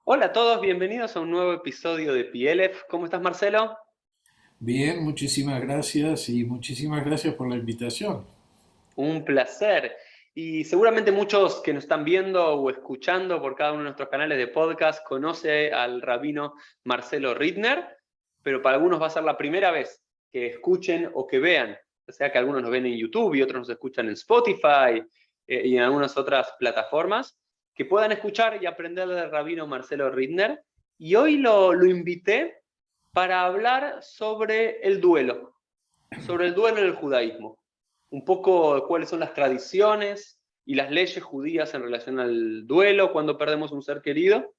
Hola a todos, bienvenidos a un nuevo episodio de PLF. ¿Cómo estás, Marcelo? Bien, muchísimas gracias y muchísimas gracias por la invitación. Un placer. Y seguramente muchos que nos están viendo o escuchando por cada uno de nuestros canales de podcast conoce al rabino Marcelo Rittner, pero para algunos va a ser la primera vez que escuchen o que vean. O sea que algunos nos ven en YouTube y otros nos escuchan en Spotify y en algunas otras plataformas, que puedan escuchar y aprender del rabino Marcelo Rittner. Y hoy lo invité para hablar sobre el duelo en el judaísmo, un poco cuáles son las tradiciones y las leyes judías en relación al duelo cuando perdemos un ser querido,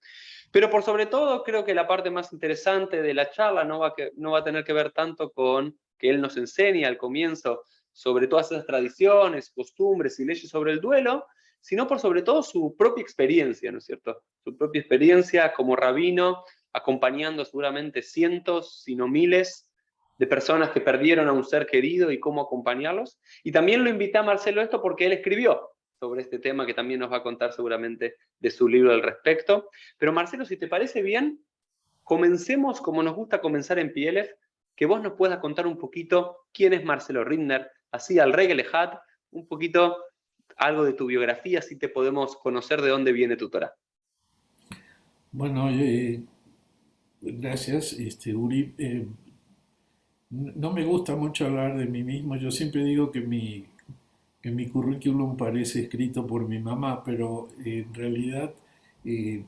pero por sobre todo creo que la parte más interesante de la charla no va a tener que ver tanto con que él nos enseñe al comienzo sobre todas esas tradiciones, costumbres y leyes sobre el duelo, sino por sobre todo su propia experiencia, ¿no es cierto? Su propia experiencia como rabino, acompañando seguramente cientos, si no miles, de personas que perdieron a un ser querido y cómo acompañarlos. Y también lo invité a Marcelo esto porque él escribió sobre este tema que también nos va a contar seguramente de su libro al respecto. Pero Marcelo, si te parece bien, comencemos como nos gusta comenzar en PLF, que vos nos puedas contar un poquito quién es Marcelo Rindner, así al reggae lejat, un poquito algo de tu biografía, así te podemos conocer de dónde viene tu Torah. Bueno, gracias, Uri. No me gusta mucho hablar de mí mismo. Yo siempre digo que mi currículum parece escrito por mi mamá, pero en realidad, eh,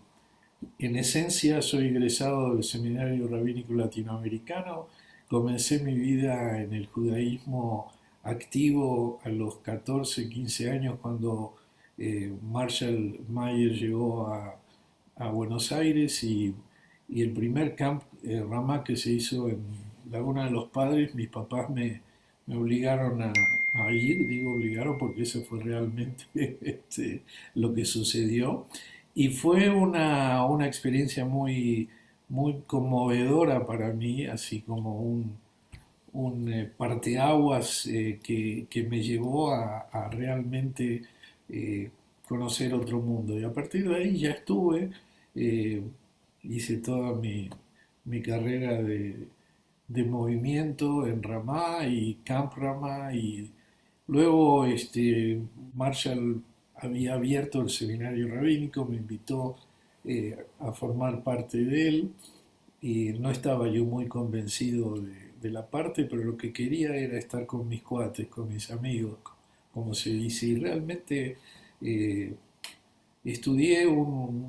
en esencia, soy egresado del Seminario Rabínico Latinoamericano. Comencé mi vida en el judaísmo activo a los 14, 15 años cuando Marshall Mayer llegó a Buenos Aires y el primer camp Ramá que se hizo en Laguna de los Padres, mis papás me obligaron a ir, digo obligaron porque eso fue realmente lo que sucedió. Y fue una experiencia muy conmovedora para mí, así como un parteaguas que me llevó a realmente eh, conocer otro mundo. Y a partir de ahí ya estuve, eh, hice toda mi carrera de movimiento en Ramá y Camp Ramá y luego Marshall había abierto el seminario rabínico, me invitó a formar parte de él y no estaba yo muy convencido de la parte, pero lo que quería era estar con mis cuates, con mis amigos, como se dice, y realmente eh, estudié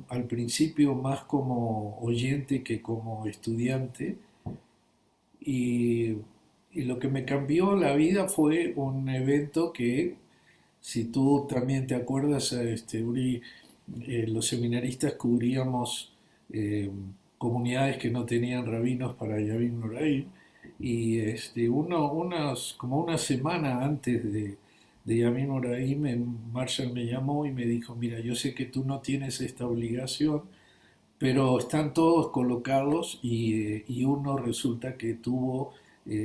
al principio más como oyente que como estudiante y, y lo que me cambió la vida fue un evento que, si tú también te acuerdas, Uri, los seminaristas cubríamos eh, comunidades que no tenían rabinos para Yavim Noraim y como una semana antes de Yavim Noraim, Marshall me llamó y me dijo, mira, yo sé que tú no tienes esta obligación, pero están todos colocados y uno resulta que tuvo,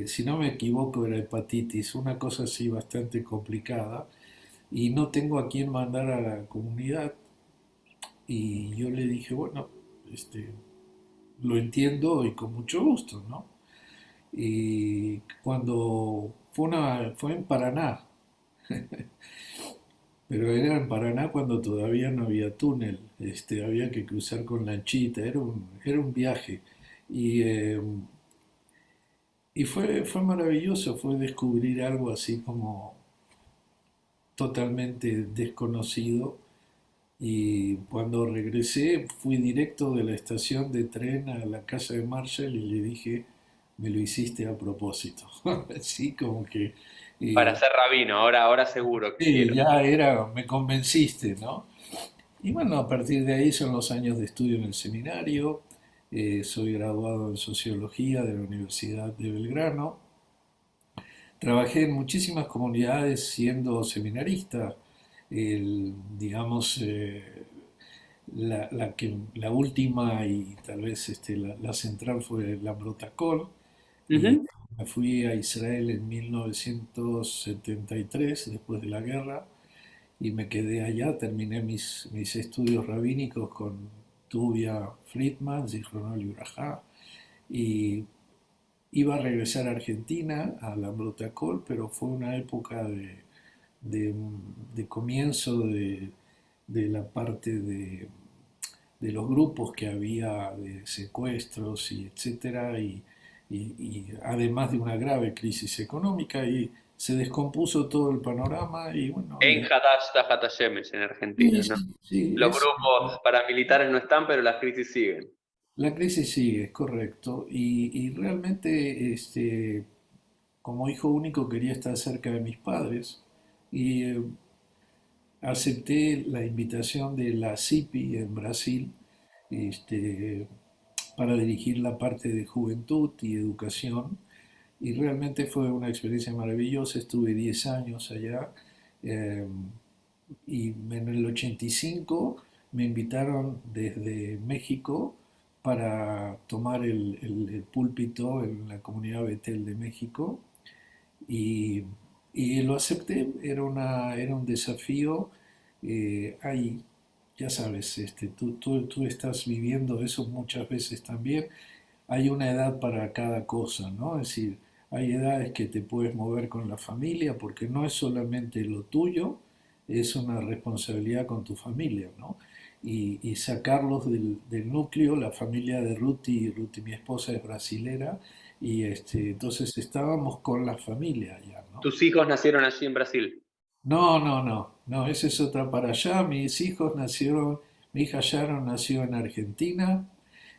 si no me equivoco, era hepatitis, una cosa así bastante complicada, y no tengo a quién mandar a la comunidad. Y yo le dije, bueno, lo entiendo y con mucho gusto, ¿no? Y cuando fue en Paraná, pero era en Paraná cuando todavía no había túnel, había que cruzar con lanchita, era un viaje. Y fue maravilloso, fue descubrir algo así como totalmente desconocido. Y cuando regresé fui directo de la estación de tren a la casa de Marshall y le dije, me lo hiciste a propósito. Así como que Para eh, ser rabino, ahora seguro que sí, quiero. ya me convenciste, ¿no? Y bueno, a partir de ahí son los años de estudio en el seminario. Soy graduado en sociología de la Universidad de Belgrano. Trabajé en muchísimas comunidades siendo seminarista. Digamos, la última y tal vez la central fue la Brotacor. Y Ujú. me fui a Israel en 1973, después de la guerra. y me quedé allá, terminé mis estudios rabínicos con Tuvia Friedman, Zichrono Libraja, y iba a regresar a Argentina, a la Brotacol, pero fue una época de, de comienzo de la parte de los grupos que había de secuestros y etcétera, y además de una grave crisis económica, y se descompuso todo el panorama, y bueno, En Hadash Tahat Hashemesh, en Argentina, sí, ¿no? sí, sí, Los grupos paramilitares no están, pero las crisis siguen. la crisis sigue, es correcto, y realmente como hijo único quería estar cerca de mis padres, y acepté la invitación de la CIPI en Brasil, este, para dirigir la parte de juventud y educación, y realmente fue una experiencia maravillosa. Estuve 10 años allá, eh, y en el 85 me invitaron desde México para tomar el púlpito en la comunidad Betel de México, y, y lo acepté. Era un desafío. Hay, ya sabes, tú estás viviendo eso muchas veces también. Hay una edad para cada cosa, ¿no? Es decir, hay edades que te puedes mover con la familia porque no es solamente lo tuyo, es una responsabilidad con tu familia, ¿no? Y sacarlos del núcleo. La familia de Ruti, mi esposa, es brasilera, y entonces estábamos con la familia allá, ¿no? Tus hijos nacieron allí en Brasil. No, no, no, no, esa es otra para allá. Mis hijos nacieron, mi hija Sharon nació en Argentina,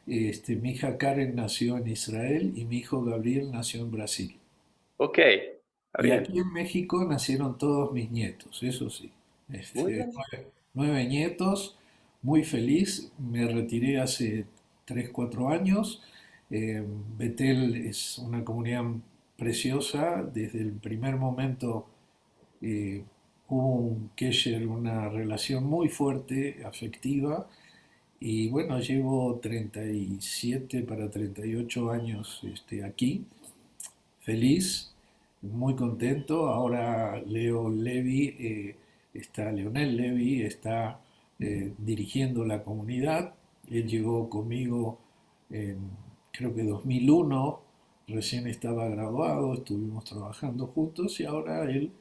mi hija Karen nació en Israel y mi hijo Gabriel nació en Brasil. Ok, está Y bien. aquí en México nacieron todos mis nietos, eso sí. Muy bien. 9 nietos, muy feliz. Me retiré hace 3 4 años. Eh, Betel es una comunidad preciosa. Desde el primer momento eh, hubo un kesher, una relación muy fuerte, afectiva. Y bueno, llevo 37 para 38 años aquí, feliz, muy contento. Ahora Leonel Levy está dirigiendo la comunidad. Él llegó conmigo en, creo que 2001, recién estaba graduado, estuvimos trabajando juntos, y ahora él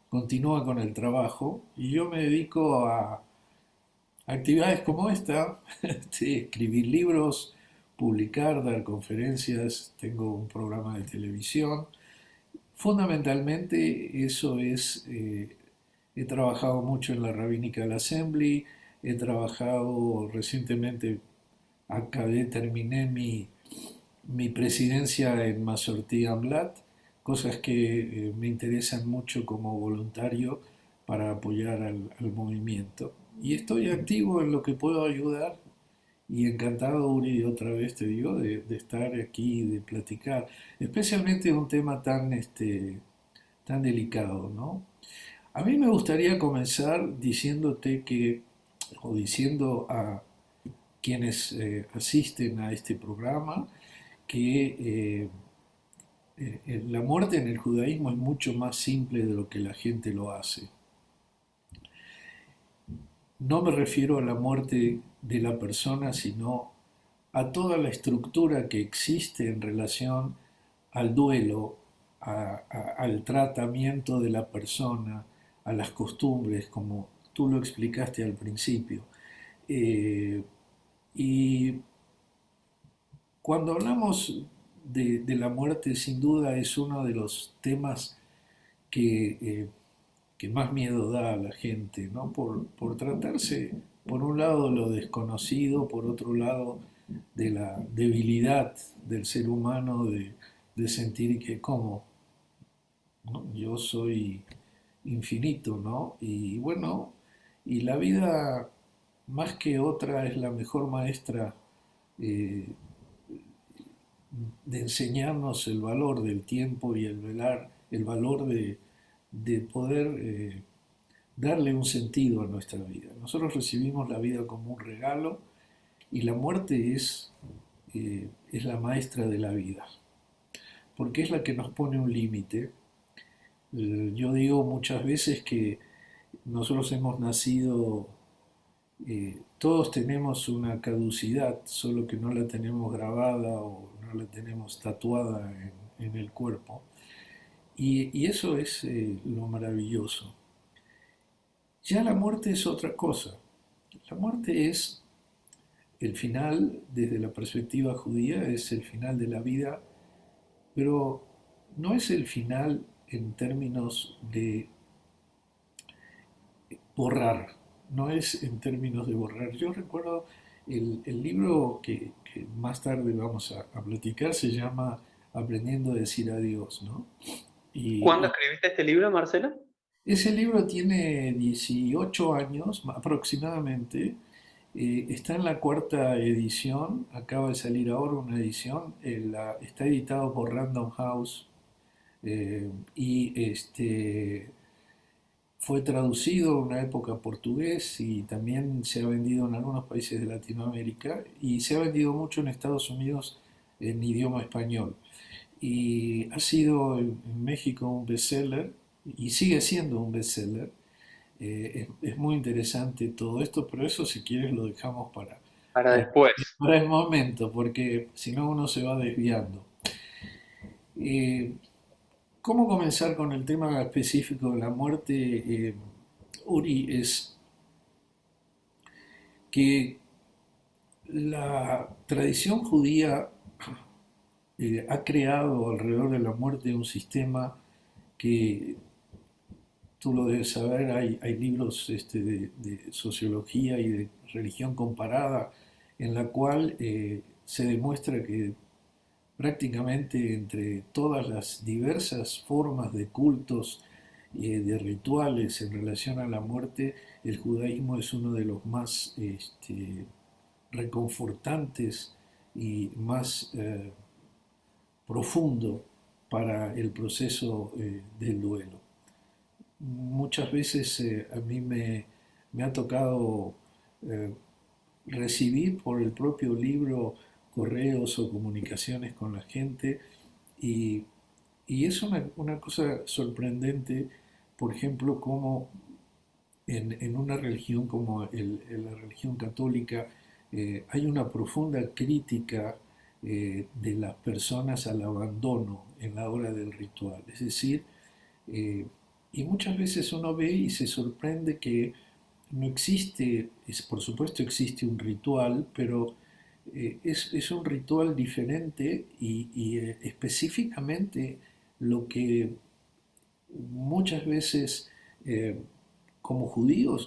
continúa con el trabajo y yo me dedico a actividades como esta, sí, escribir libros, publicar, dar conferencias. Tengo un programa de televisión. Fundamentalmente eso es, he trabajado mucho en la Rabbinical Assembly, he trabajado recientemente, terminé mi presidencia en Masorti Amlat, cosas que me interesan mucho como voluntario para apoyar al movimiento. Y estoy activo en lo que puedo ayudar, y encantado, Uri, otra vez te digo, de estar aquí, de platicar, especialmente un tema tan delicado, ¿no? A mí me gustaría comenzar diciéndote que, o diciendo a quienes asisten a este programa, que la muerte en el judaísmo es mucho más simple de lo que la gente lo hace. No me refiero a la muerte de la persona, sino a toda la estructura que existe en relación al duelo, al tratamiento de la persona, a las costumbres, como tú lo explicaste al principio. Eh, y cuando hablamos de la muerte, sin duda es uno de los temas que, eh, que más miedo da a la gente, ¿no? Por tratarse, por un lado, lo desconocido, por otro lado, de la debilidad del ser humano, de sentir que como, ¿no? Yo soy infinito, ¿no? Y bueno, y la vida, más que otra, es la mejor maestra, eh, de enseñarnos el valor del tiempo y el valor de poder darle un sentido a nuestra vida. Nosotros recibimos la vida como un regalo, y la muerte es la maestra de la vida, porque es la que nos pone un límite. Yo digo muchas veces que nosotros hemos nacido, todos tenemos una caducidad, solo que no la tenemos grabada o no la tenemos tatuada en el cuerpo. Y eso es lo maravilloso. Ya la muerte es otra cosa. La muerte es el final, desde la perspectiva judía, es el final de la vida, pero no es el final en términos de borrar, no es en términos de borrar. Yo recuerdo el libro que más tarde vamos a platicar, se llama Aprendiendo a decir adiós, ¿no? ¿Cuándo Y escribiste este libro, Marcela? ese libro tiene 18 años aproximadamente, está en la cuarta edición, acaba de salir ahora una edición, está editado por Random House, y fue traducido en una época a portugués y también se ha vendido en algunos países de Latinoamérica y se ha vendido mucho en Estados Unidos en idioma español. Y ha sido en México un bestseller y sigue siendo un bestseller. Es muy interesante todo esto, pero eso si quieres lo dejamos Para para, después. para el momento, porque si no uno se va desviando. Eh, ¿Cómo comenzar con el tema específico de la muerte, Uri? Es que la tradición judía ha creado alrededor de la muerte un sistema que tú lo debes saber, hay libros de sociología y de religión comparada en la cual se demuestra que prácticamente entre todas las diversas formas de cultos y de rituales en relación a la muerte, el judaísmo es uno de los más reconfortantes y más profundo para el proceso del duelo. Muchas veces a mí me ha tocado eh, recibir por el propio libro correos o comunicaciones con la gente y, y es una cosa sorprendente, por ejemplo, como en una religión como la religión católica hay una profunda crítica de las personas al abandono en la hora del ritual. Es decir, eh, y muchas veces uno ve y se sorprende que no existe, por supuesto existe un ritual, pero es un ritual diferente y específicamente lo que muchas veces eh, como judíos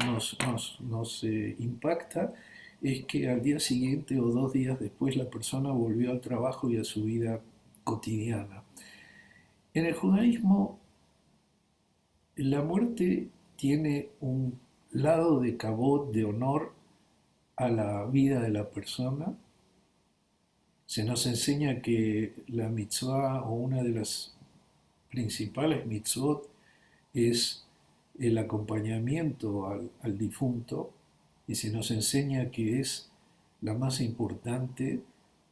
nos impacta es que al día siguiente o 2 días después la persona volvió al trabajo y a su vida cotidiana. En el judaísmo la muerte tiene un lado de cabot, de honor a la vida de la persona. Se nos enseña que la mitzvah o una de las principales mitzvot es el acompañamiento al difunto y se nos enseña que es la más importante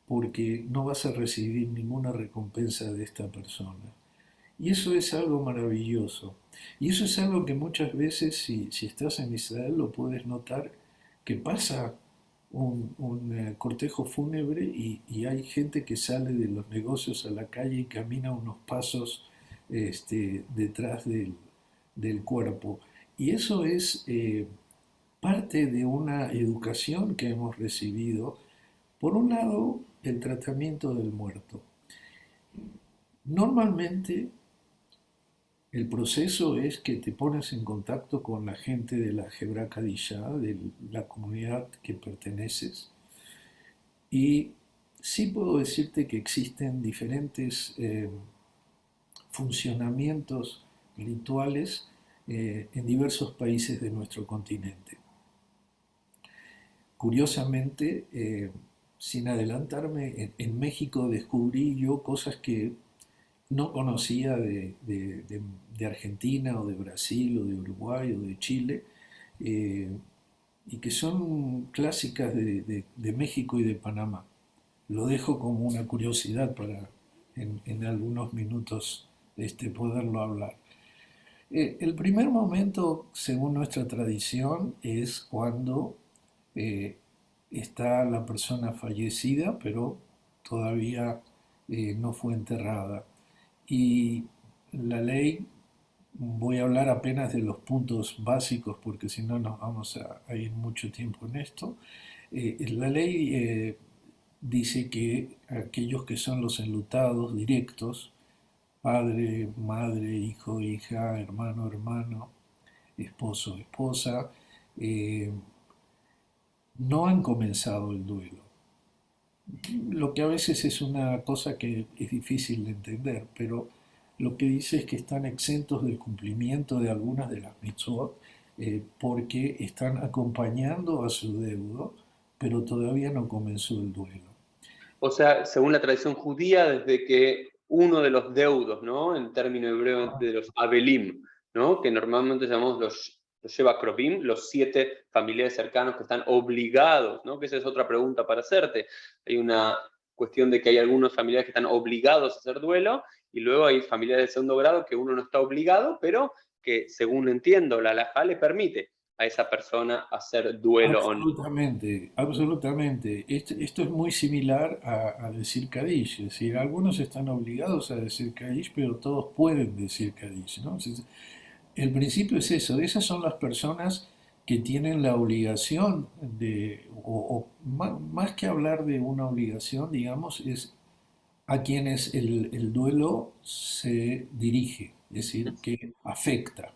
porque no vas a recibir ninguna recompensa de esta persona. Y eso es algo maravilloso. Y eso es algo que muchas veces, si estás en Israel, lo puedes notar, que pasa un cortejo fúnebre y hay gente que sale de los negocios a la calle y camina unos pasos detrás del cuerpo. Y eso es parte de una educación que hemos recibido. Por un lado, el tratamiento del muerto. Normalmente el proceso es que te pones en contacto con la gente de la Hebra Kadishá, de la comunidad que perteneces, y sí puedo decirte que existen diferentes funcionamientos rituales en diversos países de nuestro continente. Curiosamente, sin adelantarme, en México descubrí yo cosas que no conocía de Argentina o de Brasil o de Uruguay o de Chile, eh, y que son clásicas de México y de Panamá. Lo dejo como una curiosidad para en algunos minutos poderlo hablar. El primer momento, según nuestra tradición, es cuando eh, está la persona fallecida, pero todavía no fue enterrada. Y la ley, voy a hablar apenas de los puntos básicos porque si no nos vamos a ir mucho tiempo en esto. La ley dice que aquellos que son los enlutados directos, padre, madre, hijo, hija, hermano, hermano, esposo, esposa, eh, no han comenzado el duelo. Lo que a veces es una cosa que es difícil de entender, pero lo que dice es que están exentos del cumplimiento de algunas de las mitzvot porque están acompañando a su deudo, pero todavía no comenzó el duelo. O sea, según la tradición judía, desde que uno de los deudos, ¿no? En término hebreo de los Abelim, ¿no? Que normalmente llamamos los Sheva Krovim, los 7 familiares cercanos que están obligados, ¿no? Que esa es otra pregunta para hacerte. Hay una cuestión de que hay algunos familiares que están obligados a hacer duelo y luego hay familiares de segundo grado que uno no está obligado, pero que según entiendo, la halajá le permite a esa persona hacer duelo o no. Absolutamente, absolutamente. Esto es muy similar a decir Kadish, es decir, algunos están obligados a decir Kadish, pero todos pueden decir Kadish, ¿no? El principio es eso, esas son las personas que tienen la obligación de, más que hablar de una obligación, digamos, es a quienes el duelo se dirige, es decir, que afecta.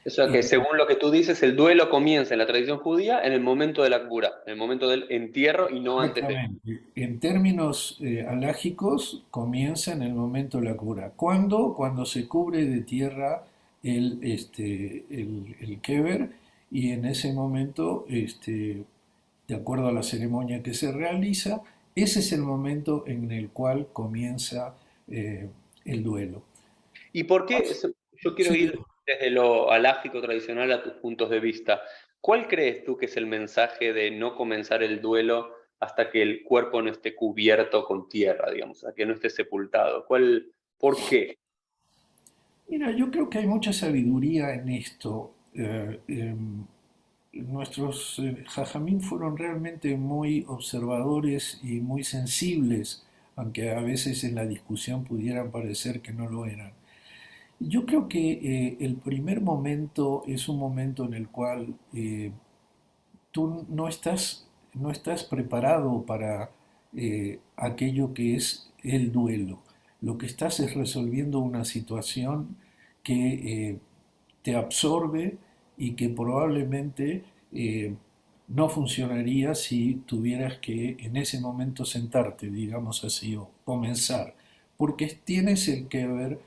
O sea que según lo que tú dices, el duelo comienza en la tradición judía en el momento de la Kbura, en el momento del entierro y no antes de. Exactamente. En términos alágicos, comienza en el momento de la cura. ¿Cuándo? Cuando se cubre de tierra el kever y en ese momento, de acuerdo a la ceremonia que se realiza, ese es el momento en el cual comienza el duelo. ¿Y por qué? Yo quiero Sí, ir desde lo alágico tradicional a tus puntos de vista. ¿Cuál crees tú que es el mensaje de no comenzar el duelo hasta que el cuerpo no esté cubierto con tierra, digamos, a que no esté sepultado? ¿Por qué? mira, yo creo que hay mucha sabiduría en esto. Nuestros jajamín fueron realmente muy observadores y muy sensibles, aunque a veces en la discusión pudieran parecer que no lo eran. Yo creo que el primer momento es un momento en el cual tú no estás preparado para aquello que es el duelo. Lo que estás es resolviendo una situación que te absorbe y que probablemente no funcionaría si tuvieras que en ese momento sentarte, digamos así, o comenzar. Porque tienes el que ver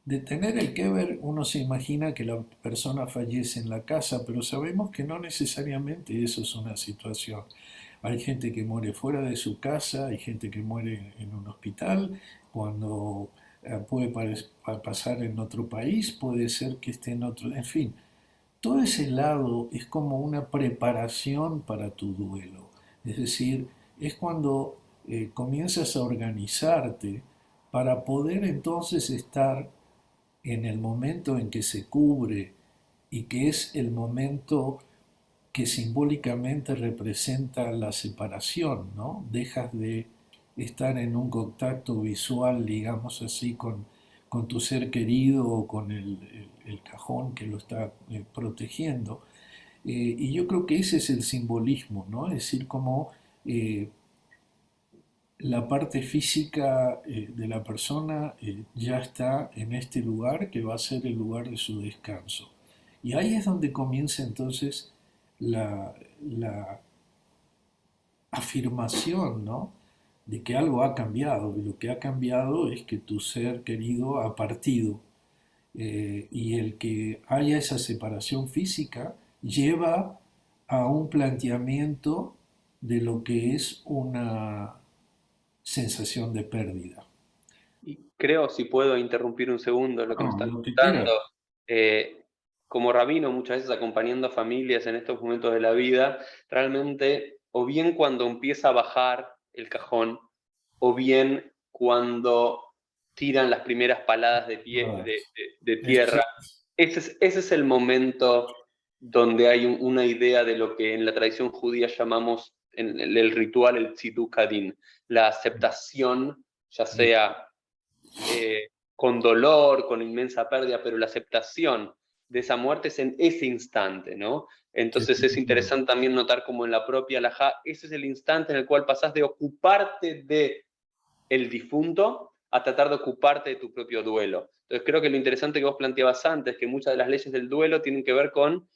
de tener el que ver, uno se imagina que la persona fallece en la casa, pero sabemos que no necesariamente eso es una situación. Hay gente que muere fuera de su casa, hay gente que muere en un hospital, cuando puede pasar en otro país, puede ser que esté en otro, en fin, todo ese lado es como una preparación para tu duelo. Es decir, es cuando comienzas a organizarte para poder entonces estar en el momento en que se cubre y que es el momento que simbólicamente representa la separación, ¿no? Dejas de estar en un contacto visual, digamos así, con tu ser querido o con el cajón que lo está protegiendo. Y yo creo que ese es el simbolismo, ¿no? Es decir, como eh, la parte física de la persona ya está en este lugar que va a ser el lugar de su descanso. Y ahí es donde comienza entonces la, la afirmación, ¿no? De que algo ha cambiado. Y lo que ha cambiado es que tu ser querido ha partido. Y el que haya esa separación física lleva a un planteamiento de lo que es una sensación de pérdida. Y creo, si puedo interrumpir un segundo lo que me No, estás lo que contando, quiera. eh, como rabino muchas veces acompañando a familias en estos momentos de la vida, realmente, o bien cuando empieza a bajar el cajón, o bien cuando tiran las primeras paladas de, pie, Ah, de es- tierra. Ese es el momento donde hay una idea de lo que en la tradición judía llamamos en el ritual el tziduk hadin, la aceptación, ya sea con dolor, con inmensa pérdida, pero la aceptación de esa muerte es en ese instante, ¿no? Entonces es interesante también notar como en la propia halajá, ese es el instante en el cual pasás de ocuparte de el difunto a tratar de ocuparte de tu propio duelo. Entonces creo que lo interesante que vos planteabas antes, que muchas de las leyes del duelo tienen que ver con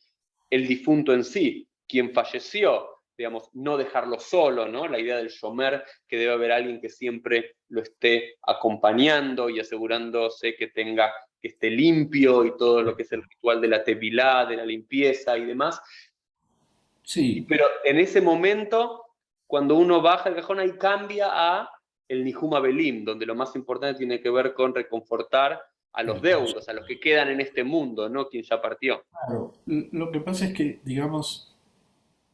el difunto en sí, quien falleció, digamos, no dejarlo solo, ¿no? La idea del shomer, que debe haber alguien que siempre lo esté acompañando y asegurándose que esté limpio y todo lo que es el ritual de la tevilá, de la limpieza y demás. sí, Pero en ese momento, cuando uno baja el cajón, ahí cambia a el Nihum Abelim, donde lo más importante tiene que ver con reconfortar a los deudos, a los que quedan en este mundo, ¿no? Quien ya partió. claro. Lo que pasa es que, digamos,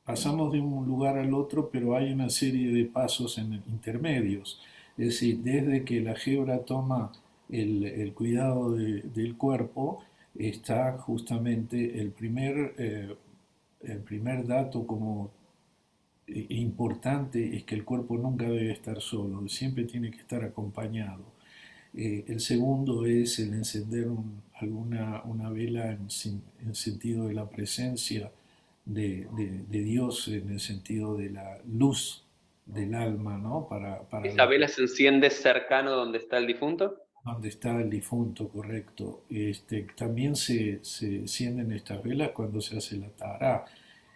pasamos de un lugar al otro, pero hay una serie de pasos en intermedios. Es decir, desde que la jebra toma el cuidado del cuerpo, está justamente el primer dato como importante es que el cuerpo nunca debe estar solo, siempre tiene que estar acompañado. El segundo es el encender una vela en sentido de la presencia de Dios, en el sentido de la luz del alma, ¿no? Para Esa la, vela se enciende cercano donde está el difunto. donde está el difunto, correcto. También se encienden estas velas cuando se hace la Tará,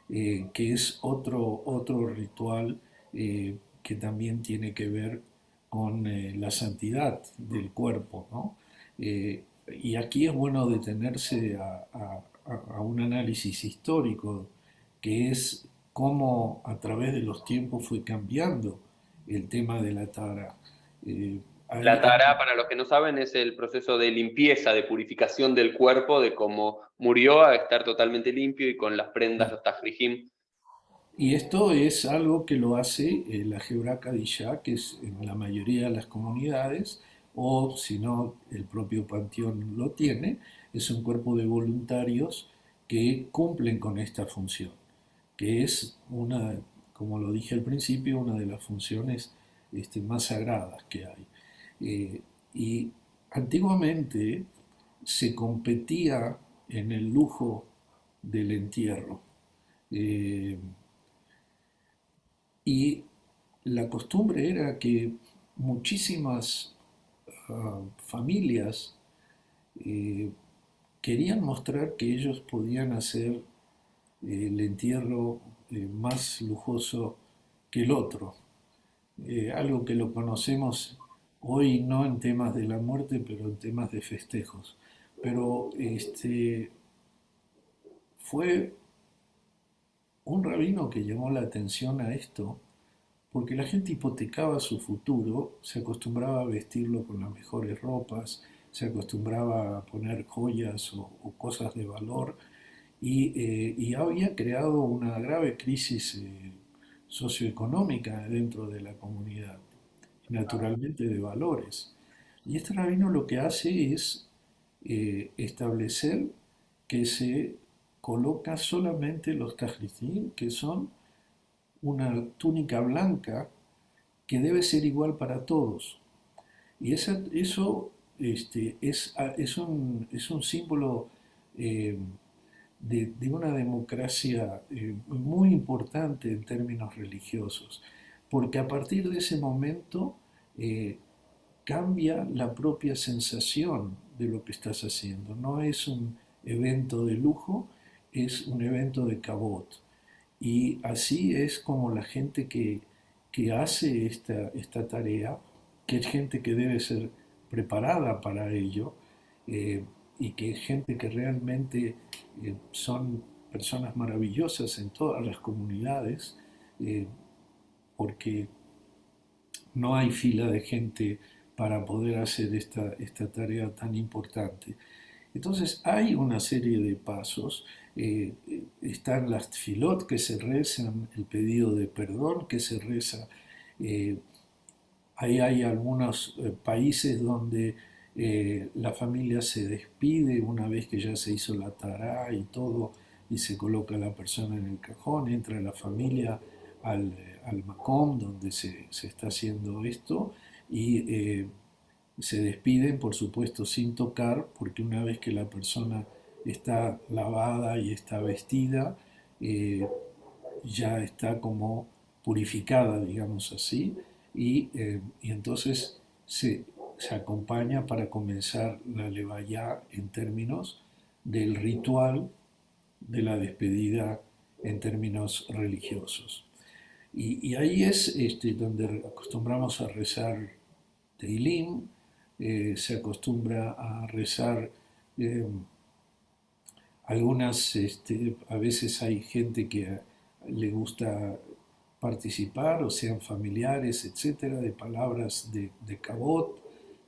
que es otro ritual que también tiene que ver con la santidad del cuerpo, ¿no? Y aquí es bueno detenerse a un análisis histórico, que es cómo a través de los tiempos fue cambiando el tema de la tara. Eh, La hay, tará, para los que no saben, es el proceso de limpieza, de purificación del cuerpo, de cómo murió a estar totalmente limpio y con las prendas, los tajrijim. Y esto es algo que lo hace la Hebra Kadishá, que es en la mayoría de las comunidades, o si no, el propio Panteón lo tiene, es un cuerpo de voluntarios que cumplen con esta función, que es una, como lo dije al principio, una de las funciones más sagradas que hay. Y antiguamente se competía en el lujo del entierro. Eh, y la costumbre era que muchísimas familias eh, querían mostrar que ellos podían hacer el entierro más lujoso que el otro. Algo que lo conocemos hoy no en temas de la muerte, pero en temas de festejos. Pero fue un rabino que llamó la atención a esto porque la gente hipotecaba su futuro, se acostumbraba a vestirlo con las mejores ropas, se acostumbraba a poner joyas o cosas de valor y había creado una grave crisis socioeconómica dentro de la comunidad, naturalmente de valores. Y este rabino lo que hace es establecer que se coloca solamente los tajritín, que son una túnica blanca que debe ser igual para todos. Y eso es un símbolo eh, de una democracia muy importante en términos religiosos, porque a partir de ese momento eh, cambia la propia sensación de lo que estás haciendo. No es un evento de lujo, es un evento de cabot. Y así es como la gente que hace esta tarea, que es gente que debe ser preparada para ello, eh, y que es gente que realmente son personas maravillosas en todas las comunidades, eh, porque no hay fila de gente para poder hacer esta tarea tan importante. Entonces hay una serie de pasos, están las tfilot que se rezan, el pedido de perdón que se reza, eh, ahí hay algunos países donde la familia se despide una vez que ya se hizo la tará y todo, y se coloca la persona en el cajón, entra la familia al macón donde se está haciendo esto y se despiden, por supuesto, sin tocar, porque una vez que la persona está lavada y está vestida, eh, ya está como purificada, digamos así, y entonces se acompaña para comenzar la levaya en términos del ritual de la despedida en términos religiosos. Y ahí es donde acostumbramos a rezar Teilim, se acostumbra a rezar eh, algunas, a veces hay gente que le gusta participar, o sean familiares, etcétera, de palabras de Cabot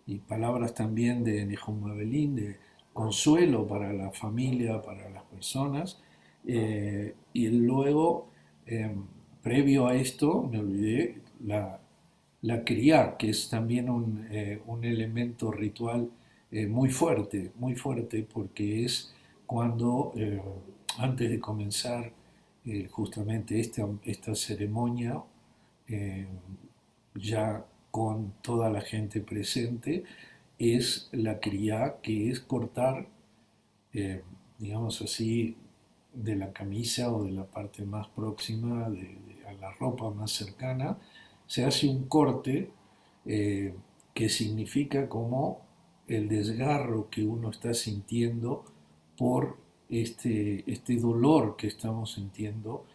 y palabras también de Nehum Abelín, de consuelo para la familia, para las personas. Y luego, eh, previo a esto, me olvidé, la criá, que es también un elemento ritual muy fuerte, porque es cuando, antes de comenzar justamente esta ceremonia, eh, ya con toda la gente presente, es la criá, que es cortar, eh, digamos así, de la camisa o de la parte más próxima a la ropa más cercana, se hace un corte eh, que significa como el desgarro que uno está sintiendo por este dolor que estamos sintiendo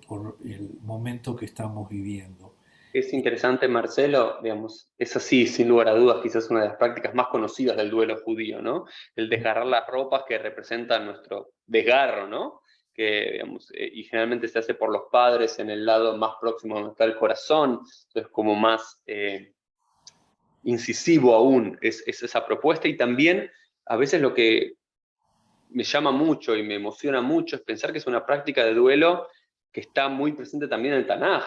por el momento que estamos viviendo. Es interesante, Marcelo, digamos, es así, sin lugar a dudas, quizás una de las prácticas más conocidas del duelo judío, ¿no? El desgarrar las ropas que representan nuestro desgarro, ¿no? Que, digamos, y generalmente se hace por los padres en el lado más próximo donde está el corazón, entonces como más incisivo aún es esa propuesta y también a veces lo que me llama mucho y me emociona mucho es pensar que es una práctica de duelo que está muy presente también en el Tanaj,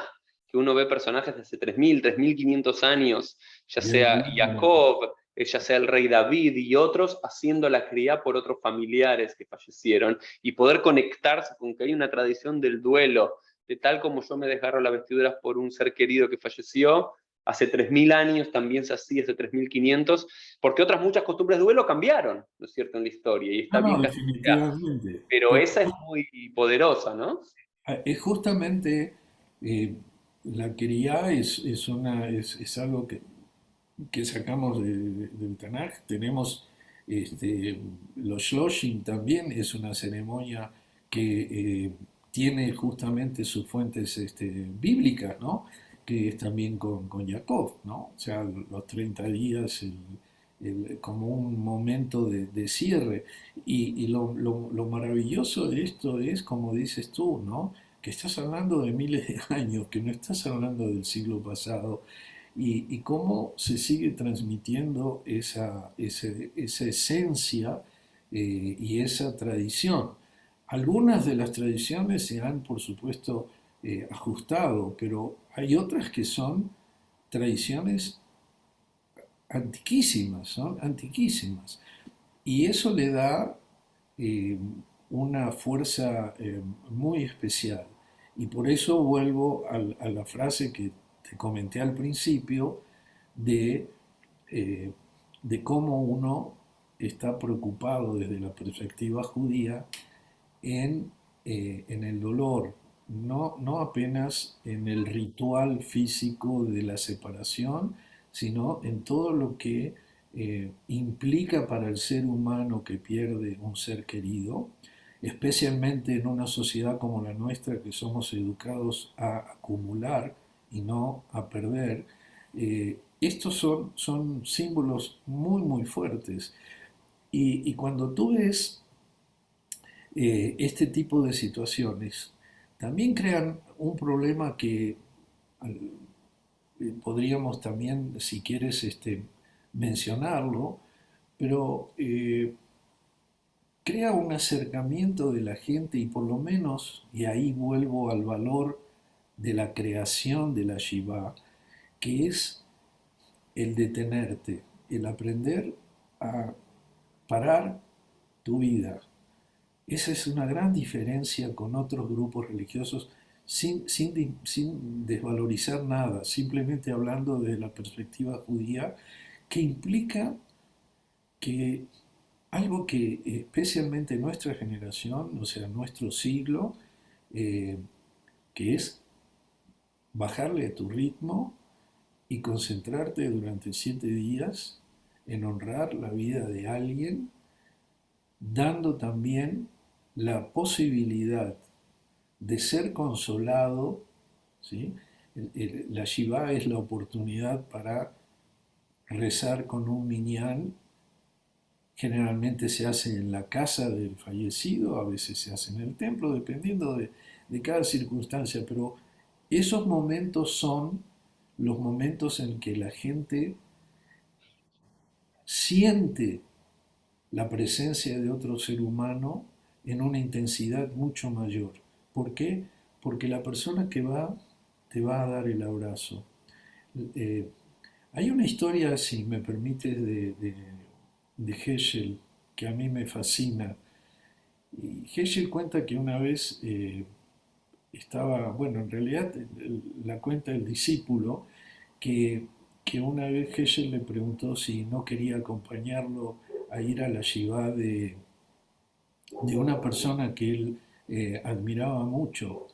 que uno ve personajes de hace 3.000, 3.500 años, ya sea Jacob, ya sea el rey David y otros, haciendo la criá por otros familiares que fallecieron y poder conectarse con que hay una tradición del duelo, de tal como yo me desgarro las vestiduras por un ser querido que falleció, hace 3.000 años también se hacía, hace 3.500 porque otras muchas costumbres de duelo cambiaron, ¿no es cierto?, en la historia, y No, está bien no, que así sea, definitivamente. pero esa es muy poderosa, ¿no? Es justamente la quería es algo que sacamos del Tanaj. Tenemos los Shloshim también, es una ceremonia que tiene justamente sus fuentes bíblicas, ¿no? Que es también con Jacob, ¿no? O sea, los 30 días, como un momento de cierre. Y lo maravilloso de esto es, como dices tú, ¿no? Que estás hablando de miles de años, que no estás hablando del siglo pasado, y cómo se sigue transmitiendo esa esencia y esa tradición. Algunas de las tradiciones se han, por supuesto, ajustado, pero hay otras que son tradiciones antiquísimas, son antiquísimas. Y eso le da eh, una fuerza muy especial. Y por eso vuelvo a la frase que te comenté al principio de, eh, de cómo uno está preocupado desde la perspectiva judía en el dolor, no apenas en el ritual físico de la separación, sino en todo lo que implica para el ser humano que pierde un ser querido, especialmente en una sociedad como la nuestra, que somos educados a acumular y no a perder. Estos son símbolos muy fuertes. Y cuando tú ves este tipo de situaciones también crean un problema que podríamos también, si quieres, mencionarlo, pero crea un acercamiento de la gente y por lo menos, y ahí vuelvo al valor de la creación de la Shiva, que es el detenerte, el aprender a parar tu vida. Esa es una gran diferencia con otros grupos religiosos, sin desvalorizar nada, simplemente hablando de la perspectiva judía, que implica que algo que especialmente nuestra generación, o sea, nuestro siglo, eh, que es bajarle a tu ritmo y concentrarte durante 7 días en honrar la vida de alguien, dando también la posibilidad de ser consolado, ¿sí? La Shiva es la oportunidad para rezar con un minyan. Generalmente se hace en la casa del fallecido, a veces se hace en el templo, dependiendo de cada circunstancia, pero esos momentos son los momentos en que la gente siente la presencia de otro ser humano en una intensidad mucho mayor. ¿Por qué? Porque la persona que va te va a dar el abrazo. Eh, Hay una historia, si me permites, de Heschel que a mí me fascina. Y Heschel cuenta que una vez estaba, bueno, en realidad la cuenta el discípulo, que, que una vez Heschel le preguntó si no quería acompañarlo a ir a la Shiva de una persona que él admiraba mucho.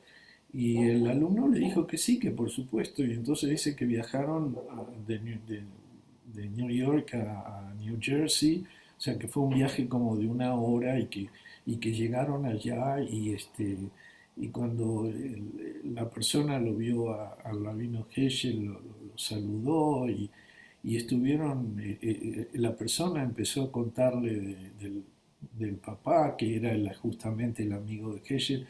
Y el alumno le dijo que sí, que por supuesto, y entonces dice que viajaron de New York a New Jersey, o sea que fue un viaje como de una hora y que llegaron allá y cuando la persona lo vio al rabino Heschel, lo saludó y estuvieron, la persona empezó a contarle del papá, que era justamente el amigo de Heschel,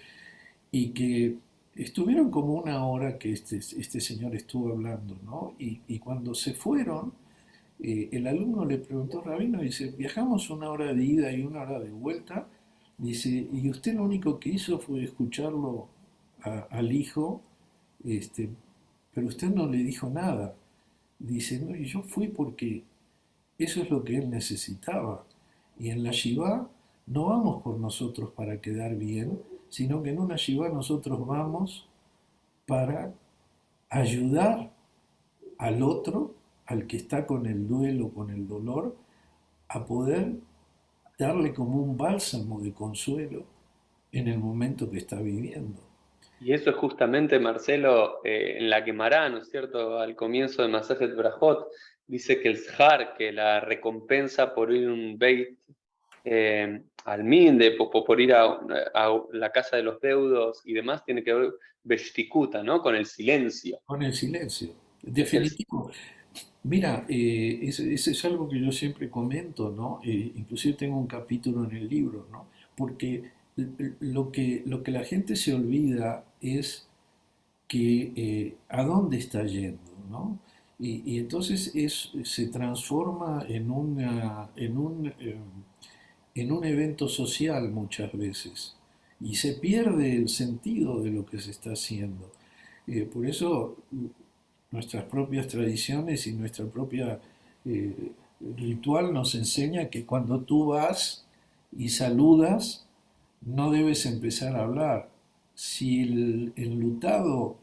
y que estuvieron como una hora que este señor estuvo hablando, ¿no? Y cuando se fueron, el alumno le preguntó, rabino, dice, viajamos una hora de ida y una hora de vuelta, dice, y usted lo único que hizo fue escucharlo al hijo, este, pero usted no le dijo nada. Dice, no, y yo fui porque eso es lo que él necesitaba. Y en la Shiva no vamos por nosotros para quedar bien, sino que en una Shiva nosotros vamos para ayudar al otro, al que está con el duelo, con el dolor, a poder darle como un bálsamo de consuelo en el momento que está viviendo. Y eso es justamente, Marcelo, en la Gemara, ¿no es cierto? Al comienzo de Masejet Brajot, dice que el Zhar, que la recompensa por ir a un Beit al Minde, por ir a la casa de los deudos y demás, tiene que ver Beshtikuta, ¿no? Con el silencio. Con el silencio. Es el, Definitivo. Mira, ese es algo que yo siempre comento, ¿no? Inclusive tengo un capítulo en el libro, ¿no? Porque lo que la gente se olvida es que a dónde está yendo, ¿no? Y entonces se transforma en un evento social muchas veces y se pierde el sentido de lo que se está haciendo. Por eso nuestras propias tradiciones y nuestra propia ritual nos enseña que cuando tú vas y saludas, no debes empezar a hablar. Si el enlutado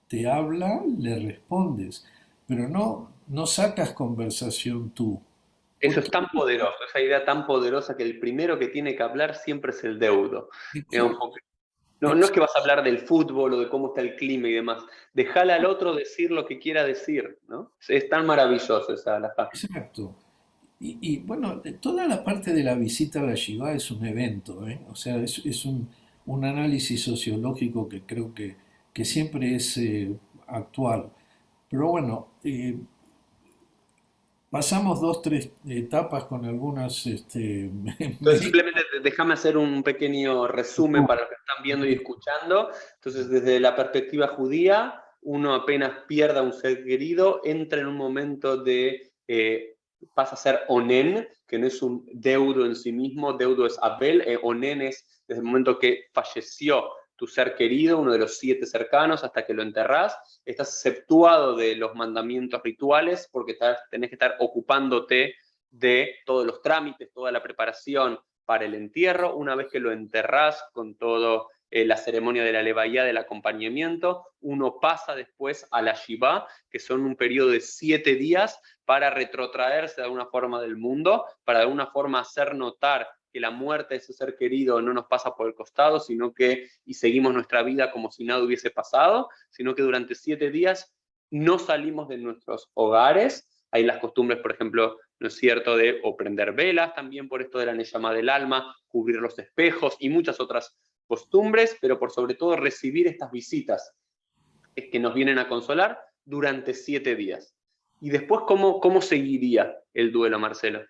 te habla, le respondes, pero no sacas conversación tú. eso ¿Por es qué? tan poderoso, esa idea tan poderosa que el primero que tiene que hablar siempre es el deudo. Digamos, Exacto, no es que vas a hablar del fútbol o de cómo está el clima y demás. Dejale al otro decir lo que quiera decir, ¿no? Es tan maravilloso esa halajá. exacto. Bueno, toda la parte de la visita a la Shiva es un evento, ¿eh? O sea, es un análisis sociológico que creo que siempre es actual. Pero bueno, pasamos dos, tres etapas con algunas Entonces, simplemente déjame hacer un pequeño resumen para los que están viendo y escuchando. Entonces, desde la perspectiva judía, uno apenas pierda un ser querido, entra en un momento pasa a ser onen, que no es un deudo en sí mismo, deudo es Abel, onen es desde el momento que falleció tu ser querido, uno de los 7 cercanos, hasta que lo enterrás. Estás exceptuado de los mandamientos rituales porque tenés que estar ocupándote de todos los trámites, toda la preparación para el entierro. Una vez que lo enterrás con todo la ceremonia de la levaya, del acompañamiento, uno pasa después a la Shiva, que son un periodo de 7 días para retrotraerse de alguna forma del mundo, para de alguna forma hacer notar que la muerte de ese ser querido no nos pasa por el costado, sino que y seguimos nuestra vida como si nada hubiese pasado, sino que durante 7 días no salimos de nuestros hogares. Hay las costumbres, por ejemplo, ¿no es cierto?, de o prender velas, también por esto de la Neyamá del alma, cubrir los espejos y muchas otras costumbres, pero por sobre todo recibir estas visitas que nos vienen a consolar durante 7 días. Y después, ¿cómo seguiría el duelo, Marcelo?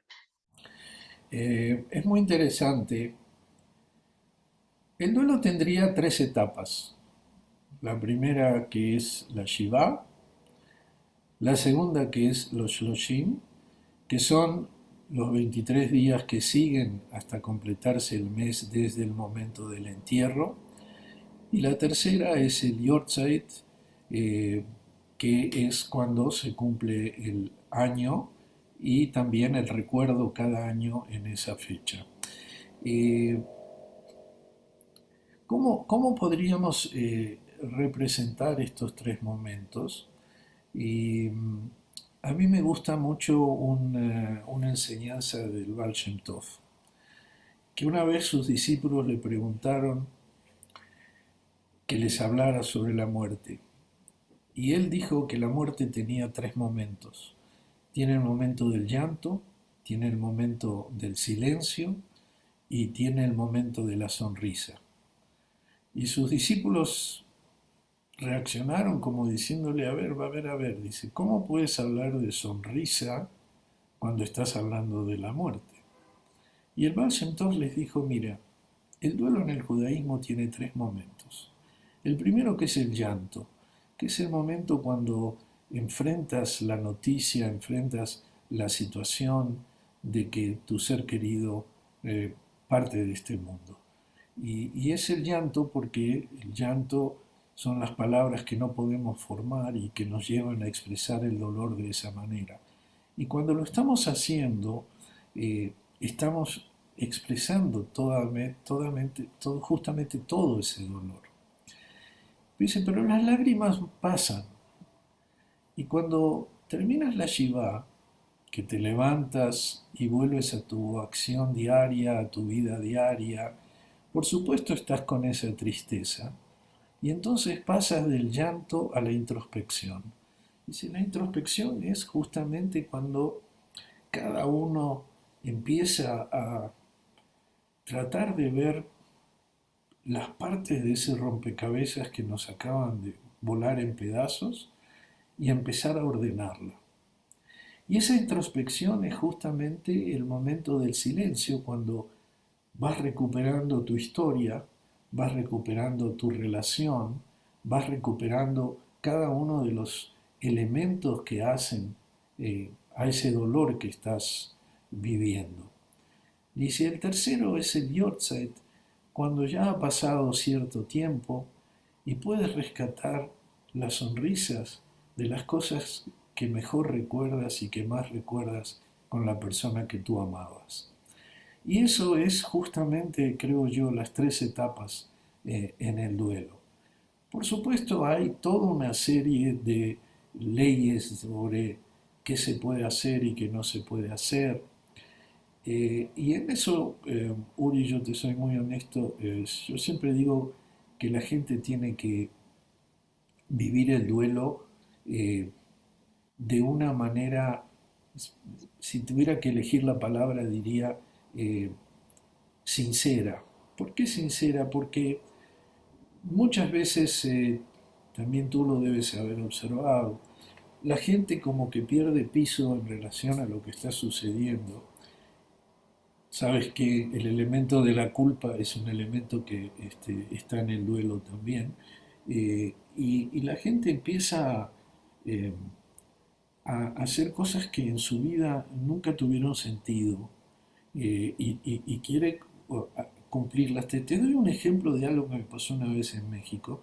Es muy interesante. El duelo tendría 3 etapas. La primera que es la Shiva, la segunda que es los Shloshim, que son los 23 días que siguen hasta completarse el mes desde el momento del entierro, y la tercera es el Yortzeit, eh, que es cuando se cumple el año y también el recuerdo cada año en esa fecha. Eh, ¿Cómo podríamos representar estos 3 momentos? Y a mí me gusta mucho una enseñanza del Baal Shem Tov, que una vez sus discípulos le preguntaron que les hablara sobre la muerte. Y él dijo que la muerte tenía 3 momentos. Tiene el momento del llanto, tiene el momento del silencio y tiene el momento de la sonrisa. Y sus discípulos reaccionaron como diciéndole, a ver, dice, ¿cómo puedes hablar de sonrisa cuando estás hablando de la muerte? Y el Baal Shem Tov les dijo, mira, el duelo en el judaísmo tiene 3 momentos. El primero que es el llanto, que es el momento cuando enfrentas la noticia, enfrentas la situación de que tu ser querido parte de este mundo. Y es el llanto porque el llanto son las palabras que no podemos formar y que nos llevan a expresar el dolor de esa manera. Y cuando lo estamos haciendo, estamos expresando justamente todo ese dolor. Dice, pero las lágrimas pasan. Y cuando terminas la Shiva, que te levantas y vuelves a tu acción diaria, a tu vida diaria, por supuesto estás con esa tristeza. Y entonces pasas del llanto a la introspección. Dice, la introspección es justamente cuando cada uno empieza a tratar de ver las partes de ese rompecabezas que nos acaban de volar en pedazos y empezar a ordenarla. Y esa introspección es justamente el momento del silencio, cuando vas recuperando tu historia, vas recuperando tu relación, vas recuperando cada uno de los elementos que hacen a ese dolor que estás viviendo. Dice, el tercero es el Yortzeit, cuando ya ha pasado cierto tiempo y puedes rescatar las sonrisas de las cosas que mejor recuerdas y que más recuerdas con la persona que tú amabas. Y eso es justamente, creo yo, las 3 etapas en el duelo. Por supuesto, hay toda una serie de leyes sobre qué se puede hacer y qué no se puede hacer. Y en eso, Uri, yo te soy muy honesto, yo siempre digo que la gente tiene que vivir el duelo eh, de una manera, si tuviera que elegir la palabra, diría eh, sincera. ¿Por qué sincera? Porque muchas veces, también tú lo debes haber observado, la gente como que pierde piso en relación a lo que está sucediendo. Sabes que el elemento de la culpa es un elemento que está en el duelo también. Y la gente empieza eh, a hacer cosas que en su vida nunca tuvieron sentido, y quiere cumplirlas. Te doy un ejemplo de algo que me pasó una vez en México,